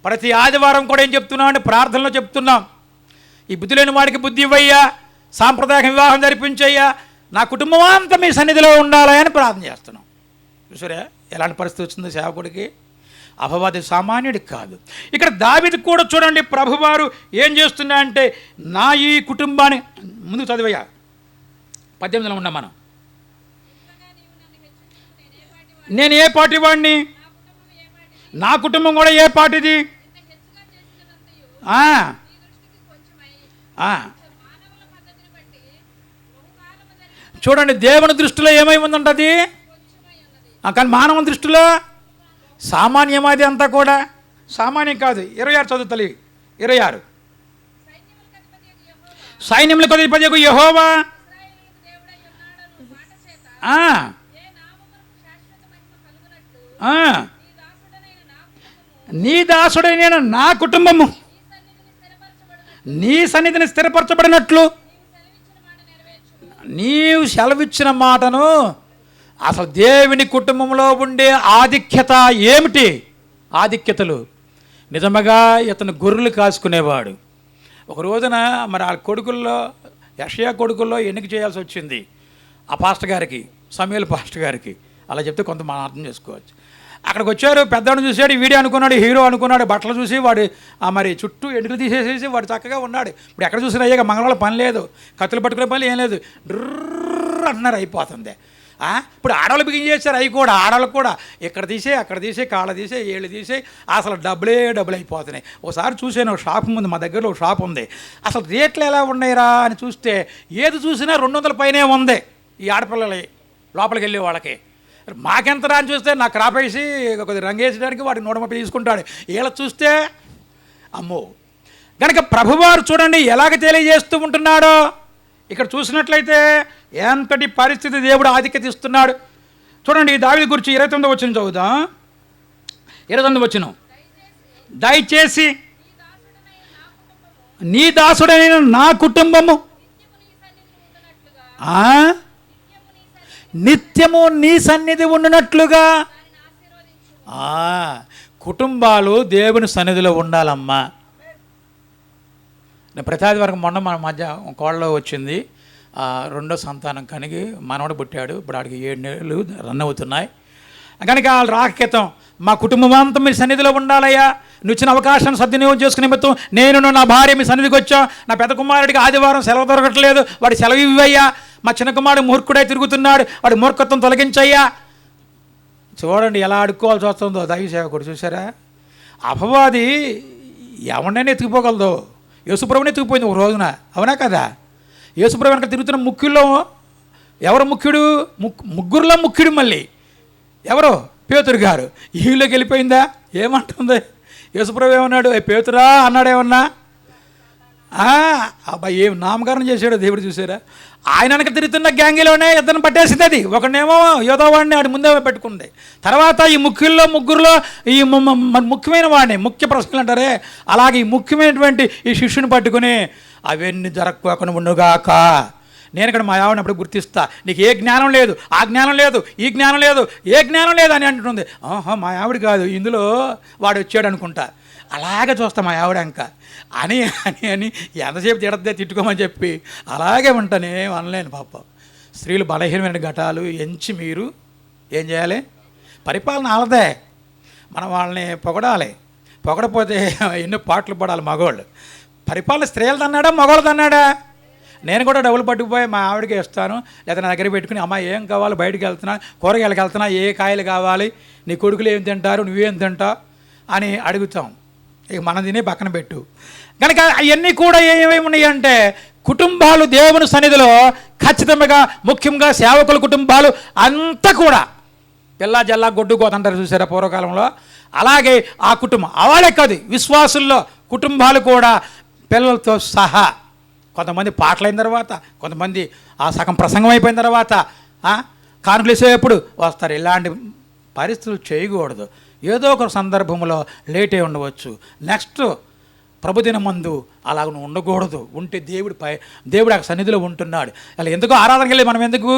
ప్రతి ఆదివారం కూడా ఏం చెప్తున్నాం అంటే ప్రార్థనలో చెప్తున్నాం, ఈ బుద్ధి లేని వాడికి బుద్ధి ఇవ్వయ్యా, సాంప్రదాయ వివాహం జరిపించయ్యా, నా కుటుంబం అంతా మీ సన్నిధిలో ఉండాలి అని ప్రార్థన చేస్తున్నాం. చూసారా ఎలాంటి పరిస్థితి వచ్చిందో సేవకుడికి? అపవాది సామాన్యుడికి కాదు. ఇక్కడ దావీదు కూడా చూడండి, ప్రభువారు ఏం చేస్తున్నా అంటే, నా ఈ కుటుంబాన్ని ముందు చదివయ్యా 18లో ఉన్నాం మనం. నేను ఏ పార్టీ వాడిని, నా కుటుంబం కూడా ఏ పార్టీది. చూడండి, దేవుని దృష్టిలో ఏమై ఉందంట అది, కానీ మానవ దృష్టిలో సామాన్యమాది అంతా కూడా సామాన్యం కాదు. 26 చదువుతలి 26. సైన్యములకు అధిపతియగు యెహోవా నీ దాసుడైన నా కుటుంబము నీ సన్నిధిని స్థిరపరచబడినట్లు నీవు సెలవిచ్చిన మాటను. అసలు దేవుని కుటుంబంలో ఉండే ఆధిక్యత ఏమిటి? ఆధిక్యతలు నిజముగా ఇతను గొర్రెలు కాసుకునేవాడు. ఒక రోజున మరి ఆ కొడుకుల్లో యెషయా కొడుకుల్లో ఎన్నిక చేయాల్సి వచ్చింది ఆ పాస్టర్ గారికి, సమూయేలు పాస్టర్ గారికి. అలా చెప్తే కొంత మనం అర్థం చేసుకోవచ్చు. అక్కడికి వచ్చారు, పెద్దవాడిని చూశాడు, వీడియో అనుకున్నాడు, హీరో అనుకున్నాడు, బట్టలు చూసి వాడు మరి చుట్టూ ఎంటుకలు తీసేసేసి వాడు చక్కగా ఉన్నాడు. ఇప్పుడు ఎక్కడ చూసినా అయ్యాక మంగళవాళ్ళ పని లేదు, కత్తులు పట్టుకునే పని ఏం లేదు, డ్రర్ అంటున్నారు, అయిపోతుంది. ఇప్పుడు ఆడవాళ్ళు బిగిన్ చేశారు, అవి కూడా ఆడవాళ్ళకు కూడా ఇక్కడ తీసే అక్కడ తీసే కాళ్ళ తీసే ఏళ్ళు తీసే అసలు డబ్బులు అయిపోతున్నాయి. ఒకసారి చూసాను, షాప్ ఉంది మా దగ్గరలో, ఒక షాప్ ఉంది. అసలు రేట్లు ఎలా ఉన్నాయిరా అని చూస్తే ఏది చూసినా 200 పైనే ఉంది ఈ ఆడపిల్లలు లోపలికి వెళ్ళే వాళ్ళకి. మాకెంతరా అని చూస్తే నాకు క్రాపేసి కొద్దిగా రంగేసడానికి వాడికి 130 తీసుకుంటాడు. వీళ్ళ చూస్తే అమ్మో. కనుక ప్రభువారు చూడండి ఎలాగ తెలియజేస్తూ ఉంటున్నాడో. ఇక్కడ చూసినట్లయితే ఎంతటి పరిస్థితి దేవుడు ఆధిక్యత ఇస్తున్నాడు చూడండి. దావీదు గురించి 29వ వచనం చదువుదాం. 29వ వచనం, దయచేసి నీ దాసుడైన నా కుటుంబము నిత్యము నీ సన్నిధి ఉండునట్లుగా. కుటుంబాలు దేవుని సన్నిధిలో ఉండాలమ్మా. ప్రతి ఆదివారం మొన్న మన మధ్య కోళ్ళలో వచ్చింది, రెండో సంతానం కనిగి మనవడు పుట్టాడు. ఇప్పుడు ఆడికి 7 నెలలు రన్ అవుతున్నాయి. కనుక వాళ్ళు రాకెత్తాం, మా కుటుంబం అంతా మీ సన్నిధిలో ఉండాలయ్యా, నువ్వు ఇచ్చిన అవకాశాన్ని సద్వినియోగం చేసుకునే మొత్తం నేను నా భార్య మీ సన్నిధికి వచ్చాం. నా పెద్ద కుమారుడికి ఆదివారం సెలవు దొరకట్లేదు, వాడి సెలవు ఇవ్వయ్యా. మా చిన్న కుమారుడు మూర్ఖుడై తిరుగుతున్నాడు, వాడి మూర్ఖత్వం తొలగించయ్యా. చూడండి ఎలా అడుక్కోవాల్సి వస్తుందో దైవ సేవకుడు. చూసారా, అపవాది ఎవరినైనా ఎత్తుకుపోగలదు. యేసుప్రభుని ఎత్తుకుపోయింది ఒక రోజున, అవునా కదా? యేసుప్రభు వెనక తిరుగుతున్న ముఖ్యుల్లో ఎవరు ముఖ్యుడు? ముగ్గురులో ముఖ్యుడు. మళ్ళీ ఎవరు? పేతురు గారు. ఈలోకి వెళ్ళిపోయిందా? ఏమంటుంది? యేసుప్రభు ఏమన్నాడు? పేతురా అన్నాడేమన్నా? అబ్బాయి ఏం నామకరణం చేశాడో దేవుడు. చూసారా, ఆయన వెనక తిరుగుతున్న గ్యాంగిలోనే ఇద్దరిని పట్టేసింది. అది ఒకనేమో యోధవాడిని ఆడి ముందే పెట్టుకుంది. తర్వాత ఈ ముగ్గురులో ఈ ముఖ్యమైన వాడిని, ముఖ్య ప్రశ్నలు అంటారే, అలాగే ఈ ముఖ్యమైనటువంటి ఈ శిష్యుని పట్టుకుని అవన్నీ జరగకుండా ఉండుగాక. నేను ఇక్కడ మా ఆవిడని అప్పుడు గుర్తిస్తా, నీకు ఏ జ్ఞానం లేదు, ఆ జ్ఞానం లేదు, ఈ జ్ఞానం లేదు, ఏ జ్ఞానం లేదు అని అంటుంది. మా ఆవిడ కాదు, ఇందులో వాడు వచ్చాడు అనుకుంటా. అలాగే చూస్తా మా ఆవిడ ఇంకా అని అని అని ఎంతసేపు తిడద్దే తిట్టుకోమని చెప్పి అలాగే ఉంటానే అనలేను. పాపం స్త్రీలు బలహీనమైన ఘటాలు ఎంచి మీరు ఏం చేయాలి? పరిపాలన ఆలదే, మనం వాళ్ళని పొగడాలి. పొగడపోతే ఎన్నో పాటలు పడాలి మగవాళ్ళు. పరిపాలన స్త్రీలది అన్నాడా మగవాళ్ళది అన్నాడా? నేను కూడా డబ్బులు పట్టుకుపోయి మా ఆవిడకి ఇస్తాను, లేదా నా దగ్గర పెట్టుకుని అమ్మ ఏం కావాలి, బయటకు వెళ్తున్నా, కూరగాయలకు వెళ్తున్నా, ఏ కాయలు కావాలి, నీ కొడుకులు ఏం తింటారు, నువ్వేం తింటావు అని అడుగుతాం. ఇక మనం తినే పక్కన పెట్టు. కనుక అవన్నీ కూడా ఏమేమి ఉన్నాయి అంటే, కుటుంబాలు దేవుని సన్నిధిలో ఖచ్చితంగా, ముఖ్యంగా సేవకుల కుటుంబాలు అంతా కూడా పిల్ల జల్లా గొడ్డు కోతంటారు చూసారా పూర్వకాలంలో, అలాగే ఆ కుటుంబం వాళ్ళే కాదు, విశ్వాసుల్లో కుటుంబాలు కూడా పిల్లలతో సహా. కొంతమంది పాటలైన తర్వాత, కొంతమంది ఆ సగం ప్రసంగం అయిపోయిన తర్వాత కానుకలు వేసేటప్పుడు వస్తారు. ఇలాంటి పరిస్థితులు చేయకూడదు. ఏదో ఒక సందర్భంలో లేట్ అయి ఉండవచ్చు. నెక్స్ట్ ప్రభుదినం మందు అలాగ నువ్వు ఉండకూడదు. ఉంటే దేవుడు ఆ సన్నిధిలో ఉంటున్నాడు. అలా ఎందుకో ఆరాధనకి వెళ్ళి మనం ఎందుకు?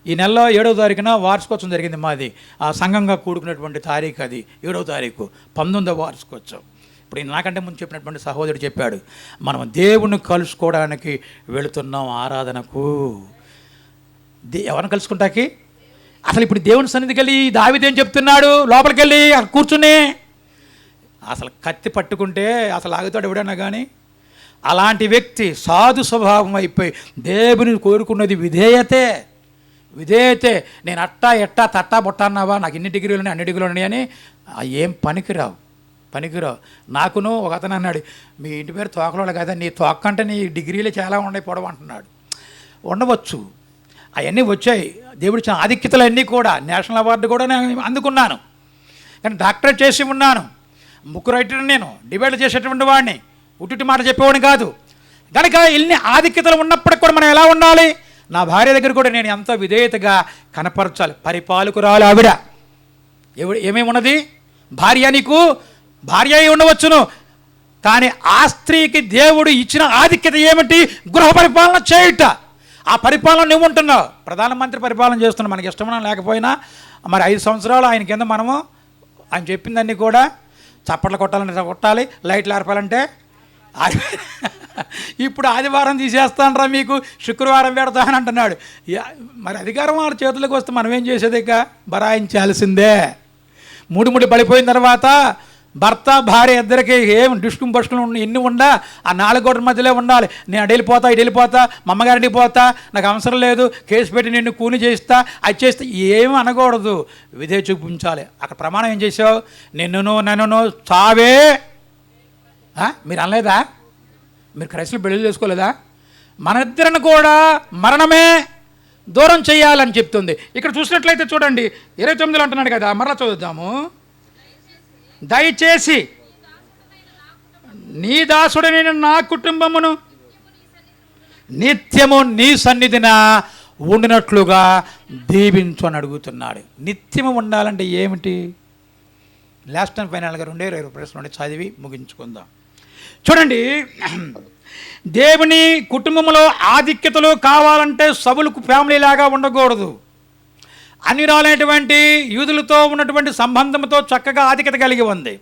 ఈ నెలలో 7వ తారీఖున వార్షికోత్సవం జరిగింది మాది. ఆ సంఘంగా కూడుకున్నటువంటి తారీఖు అది 7వ తారీఖు, 19వ వార్షికోత్సవం. ఇప్పుడు నాకంటే ముందు చెప్పినటువంటి సహోదరుడు చెప్పాడు, మనం దేవుణ్ణి కలుసుకోవడానికి వెళుతున్నాం ఆరాధనకు. ఎవరిని కలుసుకుంటాకి? అసలు ఇప్పుడు దేవుని సన్నిధికి వెళ్ళి దావీదు ఏం చెప్తున్నాడు? లోపలికి వెళ్ళి అక్కడ కూర్చుని అసలు కత్తి పట్టుకుంటే అసలు ఆగుతాడు ఎవడన్నా కానీ. అలాంటి వ్యక్తి సాధు స్వభావం అయిపోయి దేవుని కోరుకున్నది విధేయతే. నేను అట్టా ఎట్టా తట్టా బొట్టా అన్నావా, నాకు ఇన్ని డిగ్రీలు ఉన్నాయి, అన్ని డిగ్రీలు ఉన్నాయి అని ఏం పనికిరావు. నాకును ఒక అతను అన్నాడు, మీ ఇంటి పేరు తోకలోళ్ళు కదా, నీ తోక అంటే నీ డిగ్రీలు చాలా ఉన్నాయి పొడవు అంటున్నాడు. ఉండవచ్చు, అవన్నీ వచ్చాయి. దేవుడు ఇచ్చిన ఆధిక్యతలు అన్నీ కూడా, నేషనల్ అవార్డు కూడా నేను అందుకున్నాను. కానీ డాక్టరేట్ చేసి ఉన్నాను, బుక్ రైటర్, నేను డిబేట్లు చేసేటువంటి వాడిని, ఉట్టి మాట చెప్పేవాడిని కాదు. కనుక ఇన్ని ఆధిక్యతలు ఉన్నప్పటికి కూడా మనం ఎలా ఉండాలి? నా భార్య దగ్గర కూడా నేను ఎంతో విధేయతగా కనపరచాలి. పరిపాలకురాలు ఆవిడ, ఏమేమి ఉన్నది? భార్య, నీకు భార్య అయి ఉండవచ్చును, కానీ ఆ స్త్రీకి దేవుడు ఇచ్చిన ఆధిక్యత ఏమిటి? గృహ పరిపాలన చేయుట. ఆ పరిపాలన నువ్వు ఉంటున్నావు. ప్రధానమంత్రి పరిపాలన చేస్తున్నావు, మనకి ఇష్టమైనా లేకపోయినా. మరి 5 సంవత్సరాలు ఆయన కింద మనము ఆయన చెప్పిందన్నీ కూడా చప్పట్లు కొట్టాలంటే కొట్టాలి, లైట్లు ఆర్పాలంటే ఇప్పుడు ఆదివారం తీసేస్తానరా మీకు, శుక్రవారం పెడతానని అంటున్నాడు. మరి అధికారం వాళ్ళ చేతులకు వస్తే మనం ఏం చేసేది? ఇక బరాయించాల్సిందే. ముడి పడిపోయిన తర్వాత భర్త భార్య ఇద్దరికి ఏం డిస్కుం పసుకులు ఎన్ని ఉండా ఆ 4 గోడల మధ్యలో ఉండాలి. నేను అటు వెళ్ళిపోతా, మా అమ్మగారింటికి పోతా, నాకు అవసరం లేదు, కేసు పెట్టి నిన్ను కూని చేస్తా, అది చేస్తే ఏమి అనకూడదు, విధే చూపించాలి. అక్కడ ప్రమాణం ఏం చేసావు? నన్ను చావే. మీరు అనలేదా? మీరు క్రైస్తవులు పెళ్లి చేసుకోలేదా? మన ఇద్దరిని కూడా మరణమే దూరం చేయాలని చెప్తుంది. ఇక్కడ చూసినట్లయితే చూడండి 29లో అంటున్నాడు కదా, మరలా చదువుదాము. దయచేసి నీ దాసుడైన నా కుటుంబమును నిత్యము నీ సన్నిధిన ఉండినట్లుగా దీవించు అని అడుగుతున్నాడు. నిత్యము ఉండాలంటే ఏమిటి? లాస్ట్ అండ్ ఫైనల్గా 2 ప్రశ్నలు చదివి ముగించుకుందాం. చూడండి, దేవుని కుటుంబంలో ఆధిక్యతలు కావాలంటే సౌలు ఫ్యామిలీ లాగా ఉండకూడదు. అన్ని రాలైనటువంటి యూదులతో ఉన్నటువంటి సంబంధంతో చక్కగా ఆధిక్యత కలిగి ఉంది.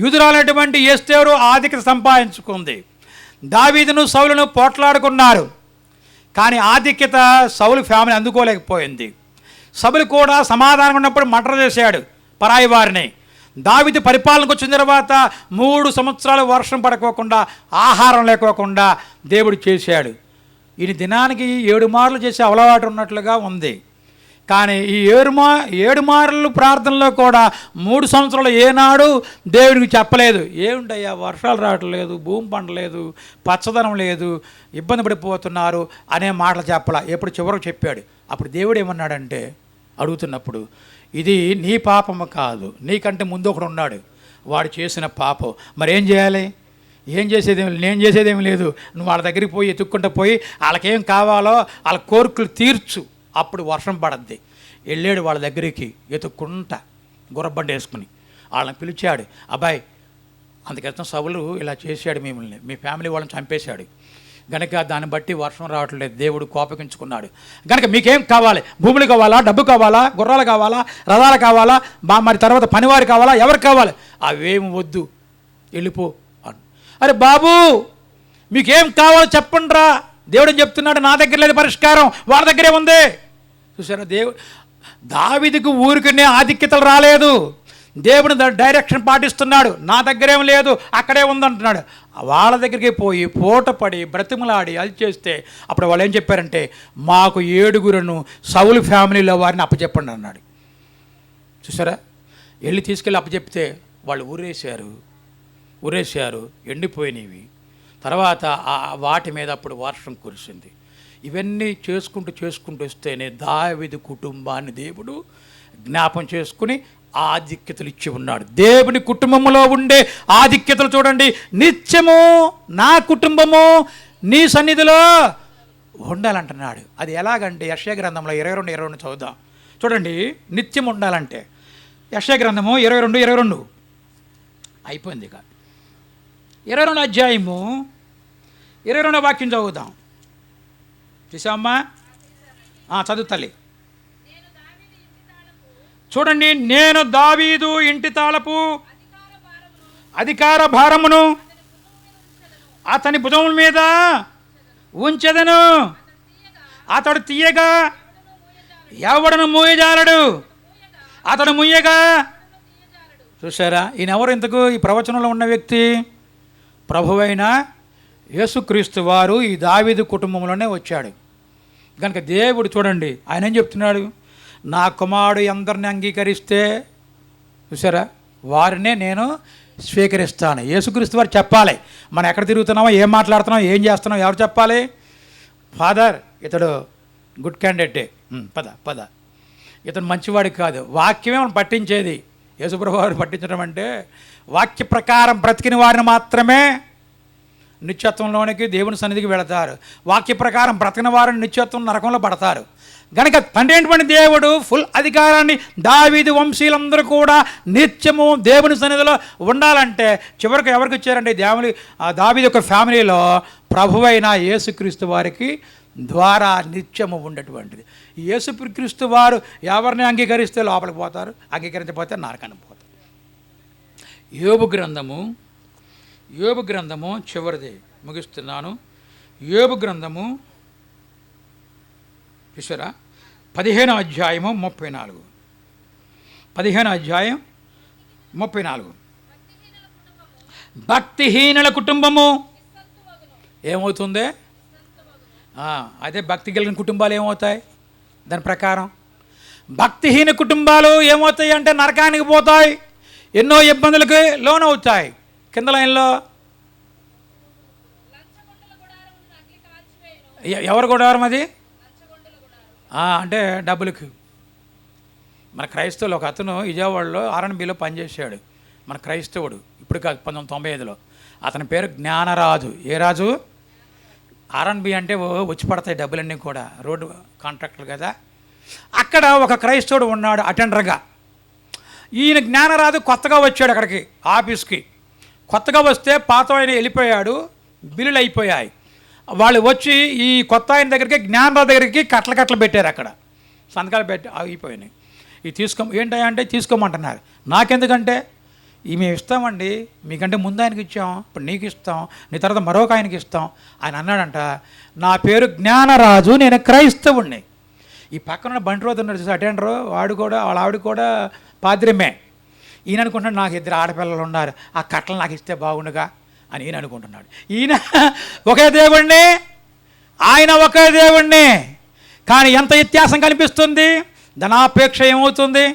యూదురాలైనటువంటి ఎస్తేరు ఆధిక్యత సంపాదించుకుంది. దావీదును సౌలును పోట్లాడుకున్నారు, కానీ ఆధిక్యత సౌలు ఫ్యామిలీ అందుకోలేకపోయింది. సౌలు కూడా సమాధానం ఉన్నప్పుడు మర్డర్ చేశాడు పరాయి వారిని. దావీదు పరిపాలనకు వచ్చిన తర్వాత 3 సంవత్సరాలు వర్షం పడుకోకుండా, ఆహారం లేకోకుండా దేవుడు చేశాడు. ఈయన దినానికి 7 మార్లు చేసే అలవాటు ఉన్నట్లుగా ఉంది. కానీ ఈ 7 మార్లు ప్రార్థనలో కూడా 3 సంవత్సరాలు ఏనాడు దేవుడికి చెప్పలేదు, ఏముంటయ్యా వర్షాలు రావట్లేదు, భూమి పండలేదు, పచ్చదనం లేదు, ఇబ్బంది పడిపోతున్నారు అనే మాటలు చెప్పాల. ఎప్పుడు చివరకు చెప్పాడు. అప్పుడు దేవుడు ఏమన్నాడంటే, అడుగుతున్నప్పుడు, ఇది నీ పాపము కాదు, నీకంటే ముందు ఒకడు ఉన్నాడు, వాడు చేసిన పాపం. మరి ఏం చేయాలి? నేను చేసేదేమి లేదు. నువ్వు వాళ్ళ దగ్గరికి పోయి ఎత్తుక్కుంటూ పోయి వాళ్ళకేం కావాలో వాళ్ళ కోరికలు తీర్చు, అప్పుడు వర్షం పడద్ది. వెళ్ళాడు వాళ్ళ దగ్గరికి ఎత్తుక్కుంటా గుర్రబండి వేసుకుని. వాళ్ళని పిలిచాడు, అబ్బాయి అందుకర్థం సౌలు ఇలా చేశాడు, మిమ్మల్ని మీ ఫ్యామిలీ వాళ్ళని చంపేశాడు గనక దాన్ని బట్టి వర్షం రావట్లేదు, దేవుడు కోపగించుకున్నాడు గనక మీకేం కావాలి? భూములు కావాలా, డబ్బు కావాలా, గుర్రాలు కావాలా, రథాలు కావాలా, మరి తర్వాత పనివారు కావాలా, ఎవరు కావాలి? అవేం వద్దు, వెళ్ళిపో. అరే బాబు మీకేం కావాలో చెప్పండి రా. దేవుడు చెప్తున్నాడు, నా దగ్గర లేదు పరిష్కారం, వాళ్ళ దగ్గరే ఉంది. చూసారా, దావీదుకు ఊరికనే ఆధిక్యతలు రాలేదు, దేవుని డైరెక్షన్ పాటిస్తున్నాడు. నా దగ్గరేం లేదు, అక్కడే ఉందంటున్నాడు. వాళ్ళ దగ్గరికి పోయి పూటపడి బ్రతిమలాడి అది చేస్తే అప్పుడు వాళ్ళు ఏం చెప్పారంటే, మాకు 7 సౌలు ఫ్యామిలీలో వారిని అప్పచెప్పండి అన్నాడు. చూసారా, వెళ్ళి తీసుకెళ్ళి అప్పచెప్తే వాళ్ళు ఊరేశారు, ఎండిపోయినవి. తర్వాత వాటి మీద అప్పుడు వర్షం కురిసింది. ఇవన్నీ చేసుకుంటూ వస్తేనే దావీదు కుటుంబాన్ని దేవుడు జ్ఞాపం చేసుకుని ఆధిక్యతలు ఇచ్చి ఉన్నాడు. దేవుని కుటుంబంలో ఉండే ఆధిక్యతలు చూడండి, నిత్యము నా కుటుంబము నీ సన్నిధిలో ఉండాలంటున్నాడు. అది ఎలాగంటే యెషయా గ్రంథంలో 22:22 చదువుదాం. చూడండి, నిత్యం ఉండాలంటే యెషయా గ్రంథము 22:22 అయిపోయింది. ఇక 22 అధ్యాయము 22 వాక్యం చదువుదాం. చూసామ్మా? చదువు తల్లి. చూడండి, నేను దావీదు ఇంటి తాళపు అధికార భారమును అతని భుజముల మీద ఉంచెదను, అతడు తీయగా ఎవడను మూయజాలడు, అతడు ముయ్యగా. చూసారా, ఈయనెవరు ఇంతకు? ఈ ప్రవచనంలో ఉన్న వ్యక్తి ప్రభువైన యేసుక్రీస్తు వారు ఈ దావీదు కుటుంబంలోనే వచ్చాడు కనుక దేవుడు చూడండి ఆయన ఏం చెప్తున్నాడు, నా కుమారుడు అందరిని అంగీకరిస్తే చూసారా వారినే నేను స్వీకరిస్తాను. యేసుక్రీస్తు వారు చెప్పాలి, మనం ఎక్కడ తిరుగుతున్నామో, ఏం మాట్లాడుతున్నామో, ఏం చేస్తున్నామో ఎవరు చెప్పాలి? ఫాదర్ ఇతడు గుడ్ క్యాండిడేటే, పద ఇతను మంచివాడికి కాదు, వాక్యమే మనం పట్టించేది. యేసుప్రభు వారు పట్టించడం అంటే వాక్య ప్రకారం బ్రతికిన వారిని మాత్రమే నిత్యత్వంలోనికి దేవుని సన్నిధికి వెళతారు. వాక్య ప్రకారం బ్రతకని వారు నిత్యత్వం నరకంలో పడతారు. కనుక తండ్రి అయినటువంటి దేవుడు ఫుల్ అధికారాన్ని దావీదు వంశీయులందరూ కూడా నిత్యము దేవుని సన్నిధిలో ఉండాలంటే చివరికి ఎవరికి ఇచ్చారంటే దావీదు యొక్క ఫ్యామిలీలో ప్రభువైన యేసుక్రీస్తు వారికి ద్వారా నిత్యము ఉండేటువంటిది. యేసుక్రీస్తు వారు ఎవరిని అంగీకరిస్తే లోపలికి పోతారు, అంగీకరించకపోతే నరకానికి పోతారు. యోబు గ్రంథము చివరిది ముగిస్తున్నాను. యోబు గ్రంథము చూసారా 15వ అధ్యాయము 34. 15వ అధ్యాయం 34. భక్తిహీనుల కుటుంబము ఏమవుతుంది? అదే భక్తి కలిగిన కుటుంబాలు ఏమవుతాయి? దాని ప్రకారం భక్తిహీన కుటుంబాలు ఏమవుతాయి అంటే నరకానికి పోతాయి, ఎన్నో ఇబ్బందులకు లోనవుతాయి. కింద లైన్లో ఎవరు గుడారం అది? అంటే డబ్బులకి. మన క్రైస్తవులు ఒక అతను విజయవాడలో R&Bలో పనిచేశాడు. మన క్రైస్తవుడు, ఇప్పుడు కాదు 1995లో. అతని పేరు జ్ఞానరాజు. ఏ రాజు? R&B అంటే వచ్చి పడతాయి డబ్బులన్నీ కూడా, రోడ్డు కాంట్రాక్టర్ కదా. అక్కడ ఒక క్రైస్తవుడు ఉన్నాడు అటెండర్గా. ఈయన జ్ఞానరాజు కొత్తగా వచ్చాడు అక్కడికి ఆఫీస్కి. కొత్తగా వస్తే పాత ఆయన వెళ్ళిపోయాడు, బిల్లులు అయిపోయాయి. వాళ్ళు వచ్చి ఈ కొత్త ఆయన దగ్గరికి జ్ఞానరాజు దగ్గరికి కట్టలు పెట్టారు. అక్కడ సంతకాలు పెట్టి అయిపోయినాయి. ఇవి ఏంటంటే తీసుకోమంటున్నారు. నాకెందుకంటే ఇవి మేము ఇస్తామండి, మీకంటే ముందు ఆయనకి ఇచ్చాం, ఇప్పుడు నీకు ఇస్తాం, నీ తర్వాత మరొక ఆయనకి ఇస్తాం. ఆయన అన్నాడంట, నా పేరు జ్ఞానరాజు, నేను క్రైస్తవుణ్ణి. ఈ పక్కన బంటి రోజు ఉన్నాడు చూసి అటెండరు, వాడు కూడా వాళ్ళ ఆవిడ కూడా పాద్రమే. ఈయన అనుకుంటున్నాడు నాకు 2 ఆడపిల్లలు ఉన్నారు, ఆ కట్టలు నాకు ఇస్తే బాగుండుగా అని ఈయన అనుకుంటున్నాడు. ఈయన ఒకే దేవుణ్ణి, ఆయన ఒకే దేవుణ్ణి. కానీ ఎంత వ్యత్యాసం కనిపిస్తుంది? ధనాపేక్ష ఏమవుతుంది?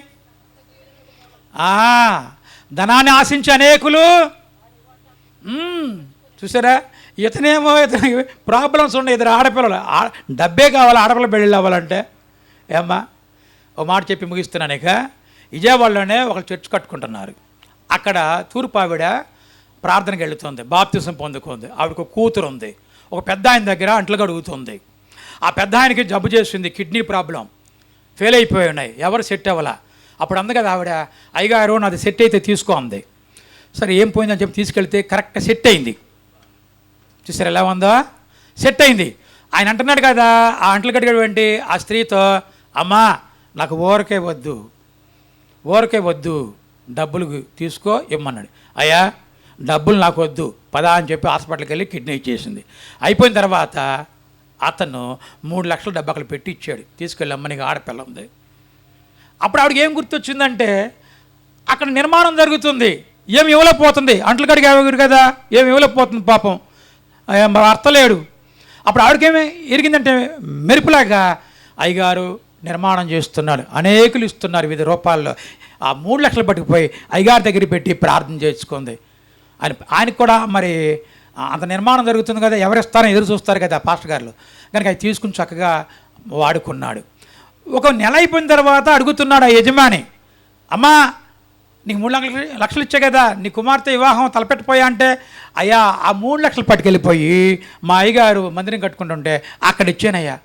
ధనాన్ని ఆశించే అనేకులు చూసారా. ఇతను ప్రాబ్లమ్స్ ఉన్నాయి, 2 ఆడపిల్లలు, డబ్బే కావాలి ఆడపిల్ల పెళ్ళి అవ్వాలంటే. ఏమ్మా ఓ మాట చెప్పి ముగిస్తున్నాను. ఇక విజయవాడలోనే ఒక చర్చ్ కట్టుకుంటున్నారు. అక్కడ తూర్పు ఆవిడ ప్రార్థనకి వెళుతుంది, బాప్తిసం పొందుకుంది. ఆవిడకు కూతురు ఉంది. ఒక పెద్ద ఆయన దగ్గర అంట్లు కడుగుతుంది. ఆ పెద్ద ఆయనకి జబ్బు చేసింది, కిడ్నీ ప్రాబ్లం, ఫెయిల్ అయిపోయి ఉన్నాయి, ఎవరు సెట్ అవ్వాలా. అప్పుడు అంది కదా ఆవిడ, అయ్యగారు నాది సెట్ అయితే తీసుకో అంది. సరే ఏం పోయిందని చెప్పి తీసుకెళ్తే కరెక్ట్గా సెట్ అయింది. చూసారు ఎలా ఉందో? సెట్ అయింది. ఆయన అంటున్నాడు కదా ఆ అంట్లు కడిగేటువంటి ఆ స్త్రీతో, అమ్మా నాకు ఊరకే వద్దు, డబ్బులు తీసుకో ఇమ్మన్నాడు. అయ్యా డబ్బులు నాకు వద్దు పదా అని చెప్పి హాస్పిటల్కి వెళ్ళి కిడ్నీ ఇచ్చేసింది. అయిపోయిన తర్వాత అతను 3 లక్షల డబ్బు అక్కడ పెట్టి ఇచ్చాడు, తీసుకెళ్ళి అమ్మనికి ఆడపిల్ల ఉంది. అప్పుడు ఆవిడకి ఏం గుర్తొచ్చిందంటే అక్కడ నిర్మాణం జరుగుతుంది, ఏమి ఇవ్వలేకపోతుంది, అంట్లు కడిగి ఆవిడ కదా, ఏమి ఇవ్వలేకపోతుంది పాపం, అర్థలేడు. అప్పుడు ఆవిడకేమి ఎరిగిందంటే మెరుపులాగా అయ్యగారు నిర్మాణం చేస్తున్నాడు, అనేకులు ఇస్తున్నారు వివిధ రూపాల్లో. ఆ 3 లక్షలు పట్టుకుపోయి అయ్యగారి దగ్గర పెట్టి ప్రార్థన చేసుకుంది. ఆయనకు కూడా మరి అంత నిర్మాణం జరుగుతుంది కదా, ఎవరిస్తారో ఎదురు చూస్తారు కదా పాస్టర్ గారు. కనుక అది తీసుకుని చక్కగా వాడుకున్నాడు. ఒక నెల అయిపోయిన తర్వాత అడుగుతున్నాడు ఆ యజమాని, అమ్మా నీకు 3 లక్షలు ఇచ్చే కదా, నీ కుమార్తె వివాహం తలపెట్టిపోయా అంటే, అయ్యా ఆ 3 లక్షలు పట్టుకెళ్ళిపోయి మా అయ్యగారు మందిరం కట్టుకుంటుంటే అక్కడ ఇచ్చానయ్యా.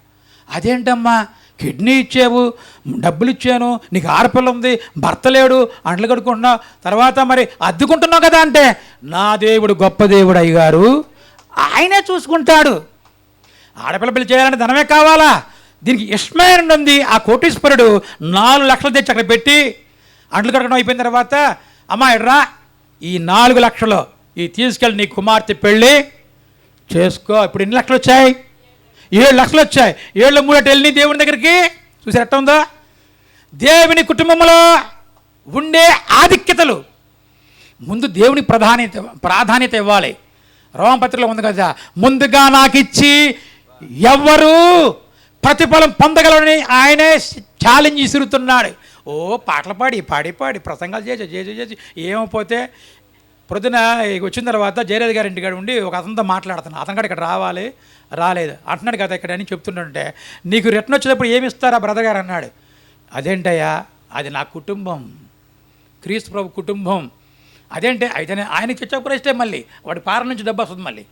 అదేంటమ్మా కిడ్నీ ఇచ్చావు, డబ్బులు ఇచ్చాను, నీకు ఆడపిల్ల ఉంది, భర్త లేడు, అంట్లు కడుకుంటున్నావు, తర్వాత మరి అద్దుకుంటున్నావు కదా అంటే, నా దేవుడు గొప్ప దేవుడు అయ్యగారు, ఆయనే చూసుకుంటాడు. ఆడపిల్ల పెళ్లి చేయాలంటే ధనమే కావాలా? దీనికి ఇష్మాయిల్ ఉంది. ఆ కోటీశ్వరుడు 4 లక్షలు తెచ్చి అక్కడ పెట్టి అంట్లు కడగడం అయిపోయిన తర్వాత, అమ్మా ఎడ్రా ఈ 4 లక్షలు ఈ తీసుకెళ్ళి నీ కుమార్తె పెళ్ళి చేసుకో. ఇప్పుడు ఎన్ని లక్షలు వచ్చాయి? 7 లక్షలు వచ్చాయి. 7 3 వెళ్ళి దేవుని దగ్గరికి. చూసి ఎట్ట ఉందో? దేవుని కుటుంబంలో ఉండే ఆధిక్యతలు ముందు దేవుని ప్రాధాన్యత ఇవ్వాలి. రోమపత్రికలో ఉంది కదా, ముందుగా నాకు ఇచ్చి ఎవ్వరు ప్రతిఫలం పొందగలరని ఆయనే ఛాలెంజ్ విసురుతున్నాడు. పాటలు పాడి ప్రసంగాలు చేసి ఏమైపోతే ప్రొద్దున వచ్చిన తర్వాత జయరాజ్ గారి ఇంటికాడ ఉండి ఒక అతనితో మాట్లాడుతున్నాను. అతను కూడా ఇక్కడ రాలేదు అంటున్నాడు కదా ఇక్కడ అని చెప్తుంటే, నీకు రిటర్న్ వచ్చేటప్పుడు ఏమి ఇస్తారా బ్రదర్ గారు అన్నాడు. అదేంటయ్యా, అది నా కుటుంబం, క్రీస్తు ప్రభు కుటుంబం. అదేంటే అయితే ఆయనకి చచ్చప్రైస్తే మళ్ళీ వాడి పార నుంచి డబ్బు వస్తుంది మళ్ళీ.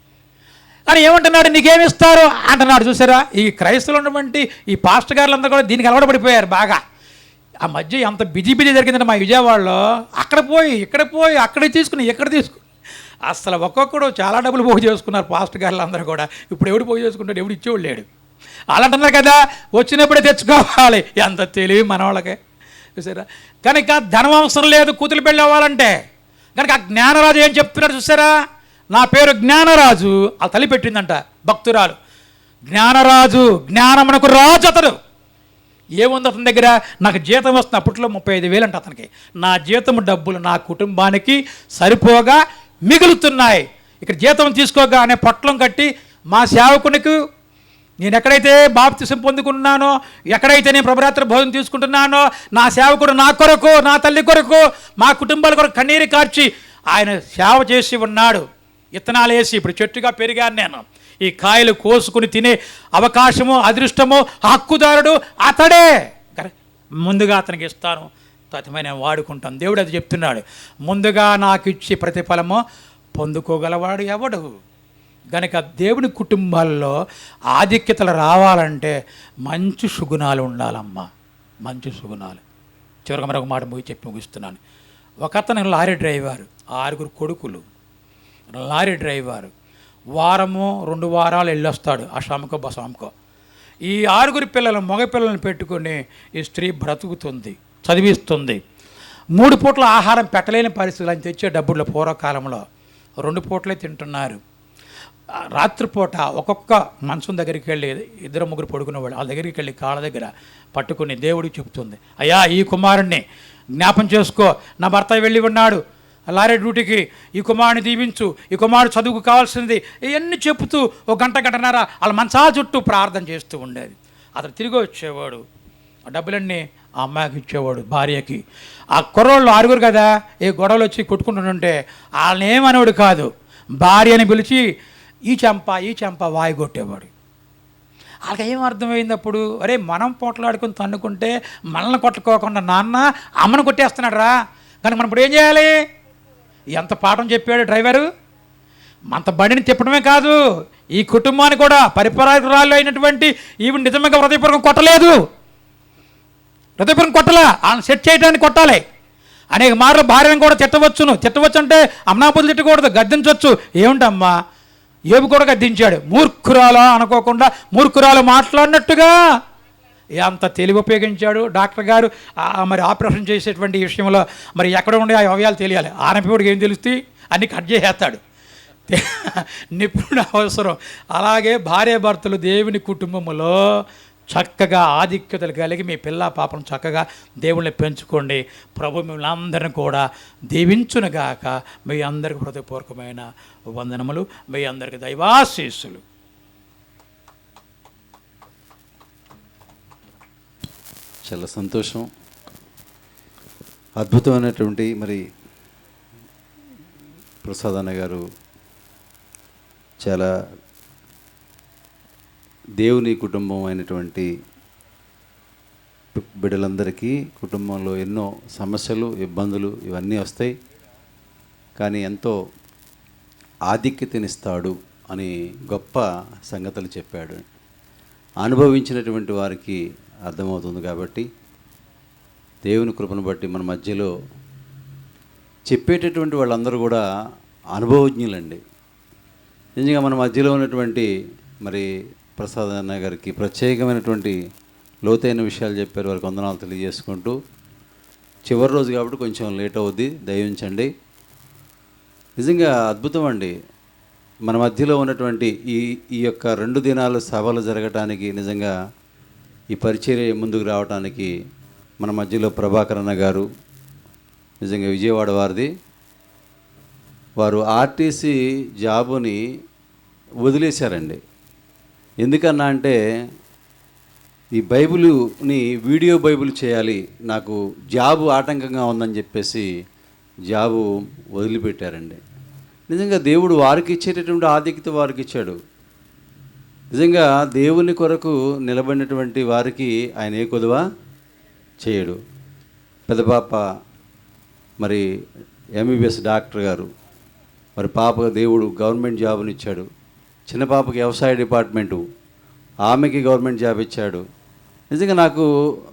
కానీ ఏమంటున్నాడు, నీకేమిస్తారు అంటున్నాడు. చూసారా, ఈ క్రైస్తవులు ఉన్నటువంటి ఈ పాస్టర్ గారులందరూ కూడా దీనికి అలవాటు పడిపోయారు బాగా. ఆ మధ్య ఎంత బిజీ జరిగిందంటే మా విజయవాడలో, అక్కడ పోయి అక్కడే తీసుకుని ఎక్కడ తీసుకుని అసలు ఒక్కొక్కడు చాలా డబ్బులు పోగు చేసుకున్నారు పాస్టర్ గారులు అందరూ కూడా. ఇప్పుడు ఎవడు పోగు చేసుకుంటాడు, ఎవడు ఇచ్చేవాడు లేడు. వాళ్ళు అంటున్నారు కదా, వచ్చినప్పుడే తెచ్చుకోవాలి. ఎంత తెలివి మన వాళ్ళకే. చూసారా, కనుక ధనం అవసరం లేదు కూతురు పెళ్ళి అవ్వాలంటే. కనుక ఆ జ్ఞానరాజు ఏం చెప్తున్నాడు చూసారా, నా పేరు జ్ఞానరాజు. ఆ తల్లి పెట్టిందంట భక్తురాలు. జ్ఞానరాజు, జ్ఞానమునకు రాజు అతడు. ఏముంది అతని దగ్గర, నాకు జీతం వస్తుంది అప్పట్లో 35,000 అంట అతనికి. నా జీతం డబ్బులు నా కుటుంబానికి సరిపోగా మిగులుతున్నాయి. ఇక్కడ జీతం తీసుకోగానే పొట్లం కట్టి మా సేవకునికి నేను ఎక్కడైతే బాప్తిసం పొందుకున్నానో, ఎక్కడైతే నేను ప్రభురాత్రి భోజనం తీసుకుంటున్నానో, నా సేవకుడు నా కొరకు, నా తల్లి కొరకు, మా కుటుంబాల కొరకు కన్నీరు కార్చి ఆయన సేవ చేసి ఉన్నాడు. ఇత్తనాలు వేసి ఇప్పుడు చెట్టుగా పెరిగాను నేను. ఈ కాయలు కోసుకుని తినే అవకాశము, అదృష్టము, హక్కుదారుడు అతడే. ముందుగా అతనికి ఇస్తాను, తథమై నేను వాడుకుంటాను. దేవుడు అది చెప్తున్నాడు. ముందుగా నాకు ఇచ్చి ప్రతిఫలము పొందుకోగలవాడు ఎవడు? కనుక దేవుని కుటుంబాల్లో ఆధిక్యతలు రావాలంటే మంచి సుగుణాలు ఉండాలమ్మా, మంచి సుగుణాలు. చివరిగా మరొక మాట చెప్పి ముగిస్తున్నాను. ఒక అతను లారీ డ్రైవర్, 6 కొడుకులు, లారీ డ్రైవర్. వారము 2 వారాలు వెళ్ళొస్తాడు అషాముకో బసాముకో. ఈ 6 పిల్లలు, మగ పిల్లల్ని పెట్టుకొని ఈ స్త్రీ బ్రతుకుతుంది, చదివిస్తుంది. 3 పూట్ల ఆహారం పెట్టలేని పరిస్థితులు ఆయన తెచ్చే డబ్బుల్లో పూర్వకాలంలో 2 పూటలే తింటున్నారు. రాత్రిపూట ఒక్కొక్క మంచం దగ్గరికి వెళ్ళి 2-3 పడుకునేవాళ్ళు వాళ్ళ దగ్గరికి వెళ్ళి కాళ్ళ దగ్గర పట్టుకుని దేవుడికి చెప్తుంది, అయ్యా ఈ కుమారుణ్ణి జ్ఞాపం చేసుకో, నా భర్త వెళ్ళి ఉన్నాడు లారీ డ్యూటీకి, ఈ కుమారుని దీవించు, ఈ కుమారుడు చదువుకు కావాల్సింది, ఇవన్నీ చెప్తూ 1 గంటన్నర వాళ్ళ మంచాల చుట్టూ ప్రార్థన చేస్తూ ఉండేది. అతను తిరిగి వచ్చేవాడు, ఆ డబ్బులన్నీ ఆ అమ్మాయికి ఇచ్చేవాడు, భార్యకి. ఆ కుర్రోళ్ళు 6 కదా, ఏ గొడవలు వచ్చి కొట్టుకుంటుంటే వాళ్ళని ఏమనేవాడు కాదు, భార్యని పిలిచి ఈ చెంప వాయి కొట్టేవాడు. వాళ్ళకి ఏం అర్థమైంది అప్పుడు, అరే మనం పోట్లాడుకుని తన్నుకుంటే మనల్ని కొట్టుకోకుండా నాన్న అమ్మను కొట్టేస్తున్నాడు రా, కానీ మనం ఇప్పుడు ఏం చేయాలి? ఎంత పాఠం చెప్పాడు డ్రైవరు. అంత బండిని తిప్పడమే కాదు, ఈ కుటుంబాన్ని కూడా పరిపరాలు అయినటువంటి ఈవిడ నిజంగా హృదయపూర్వకం కొట్టలేదు, హృదయపూర్వకం కొట్టలా, ఆయన సెట్ చేయడానికి కొట్టాలి. అనేక మార్లు భార్యను కూడా తిట్టవచ్చు అంటే అమ్నాపులు తిట్టకూడదు, గద్దించవచ్చు. ఏమిటమ్మా, ఏబు కూడా గద్దించాడు, మూర్ఖురాలు అనుకోకుండా మూర్ఖురాలు మాట్లాడినట్టుగా అంత తెలివి ఉపయోగించాడు డాక్టర్ గారు. మరి ఆపరేషన్ చేసేటువంటి విషయంలో మరి ఎక్కడ ఉండే ఆ అవయాలు తెలియాలి. ఆనపివాడికి ఏం తెలుస్తాయి, అన్నీ కట్ చేసేస్తాడు. నిపుణుడు అవసరం. అలాగే భార్యాభర్తలు దేవుని కుటుంబంలో చక్కగా ఆధిక్యతలు కలిగి మీ పిల్ల పాపను చక్కగా దేవుళ్ళని పెంచుకోండి. ప్రభు మిమ్మల్ని అందరిని కూడా దీవించునుగాక. మీ అందరికి హృదయపూర్వకమైన వందనములు, మీ అందరికి దైవాశీస్సులు. చాలా సంతోషం. అద్భుతమైనటువంటి మరి ప్రసాద్ అన్న గారు చాలా దేవుని కుటుంబం అయినటువంటి బిడ్డలందరికీ కుటుంబంలో ఎన్నో సమస్యలు, ఇబ్బందులు ఇవన్నీ వస్తాయి, కానీ ఎంతో ఆధిక్యతనిస్తాడు అని గొప్ప సంగతులు చెప్పాడు. అనుభవించినటువంటి వారికి అర్థమవుతుంది. కాబట్టి దేవుని కృపను బట్టి మన మధ్యలో చెప్పేటటువంటి వాళ్ళందరూ కూడా అనుభవజ్ఞులండి. నిజంగా మన మధ్యలో ఉన్నటువంటి మరి ప్రసాద్ అన్న గారికి ప్రత్యేకమైనటువంటి లోతైన విషయాలు చెప్పారు. వారికి వందనాలు తెలియజేసుకుంటూ, చివరి రోజు కాబట్టి కొంచెం లేట్ అవుద్ది, దయించండి. నిజంగా అద్భుతం అండి. మన మధ్యలో ఉన్నటువంటి ఈ యొక్క 2 దినాలు సభలు జరగటానికి, నిజంగా ఈ పరిచర్య ముందుకు రావడానికి మన మధ్యలో ప్రభాకర్ అన్న గారు, నిజంగా విజయవాడ వారిది, వారు ఆర్టీసీ జాబుని వదిలేశారండి. ఎందుకన్నా అంటే ఈ బైబిల్ని వీడియో బైబిల్ చేయాలి, నాకు జాబు ఆటంకంగా ఉందని చెప్పేసి జాబు వదిలిపెట్టారండి. నిజంగా దేవుడు వారికి ఇచ్చేటటువంటి ఆధిక్యత వారికి ఇచ్చాడు. నిజంగా దేవుని కొరకు నిలబడినటువంటి వారికి ఆయన ఏ కొదువ చేయడు. పెద్ద పాప మరి ఎంబీబీఎస్ డాక్టర్ గారు, మరి పాప దేవుడు గవర్నమెంట్ జాబుని ఇచ్చాడు. చిన్న పాపకి వ్యవసాయ డిపార్ట్మెంటు, ఆమెకి గవర్నమెంట్ జాబ్ ఇచ్చాడు. నిజంగా నాకు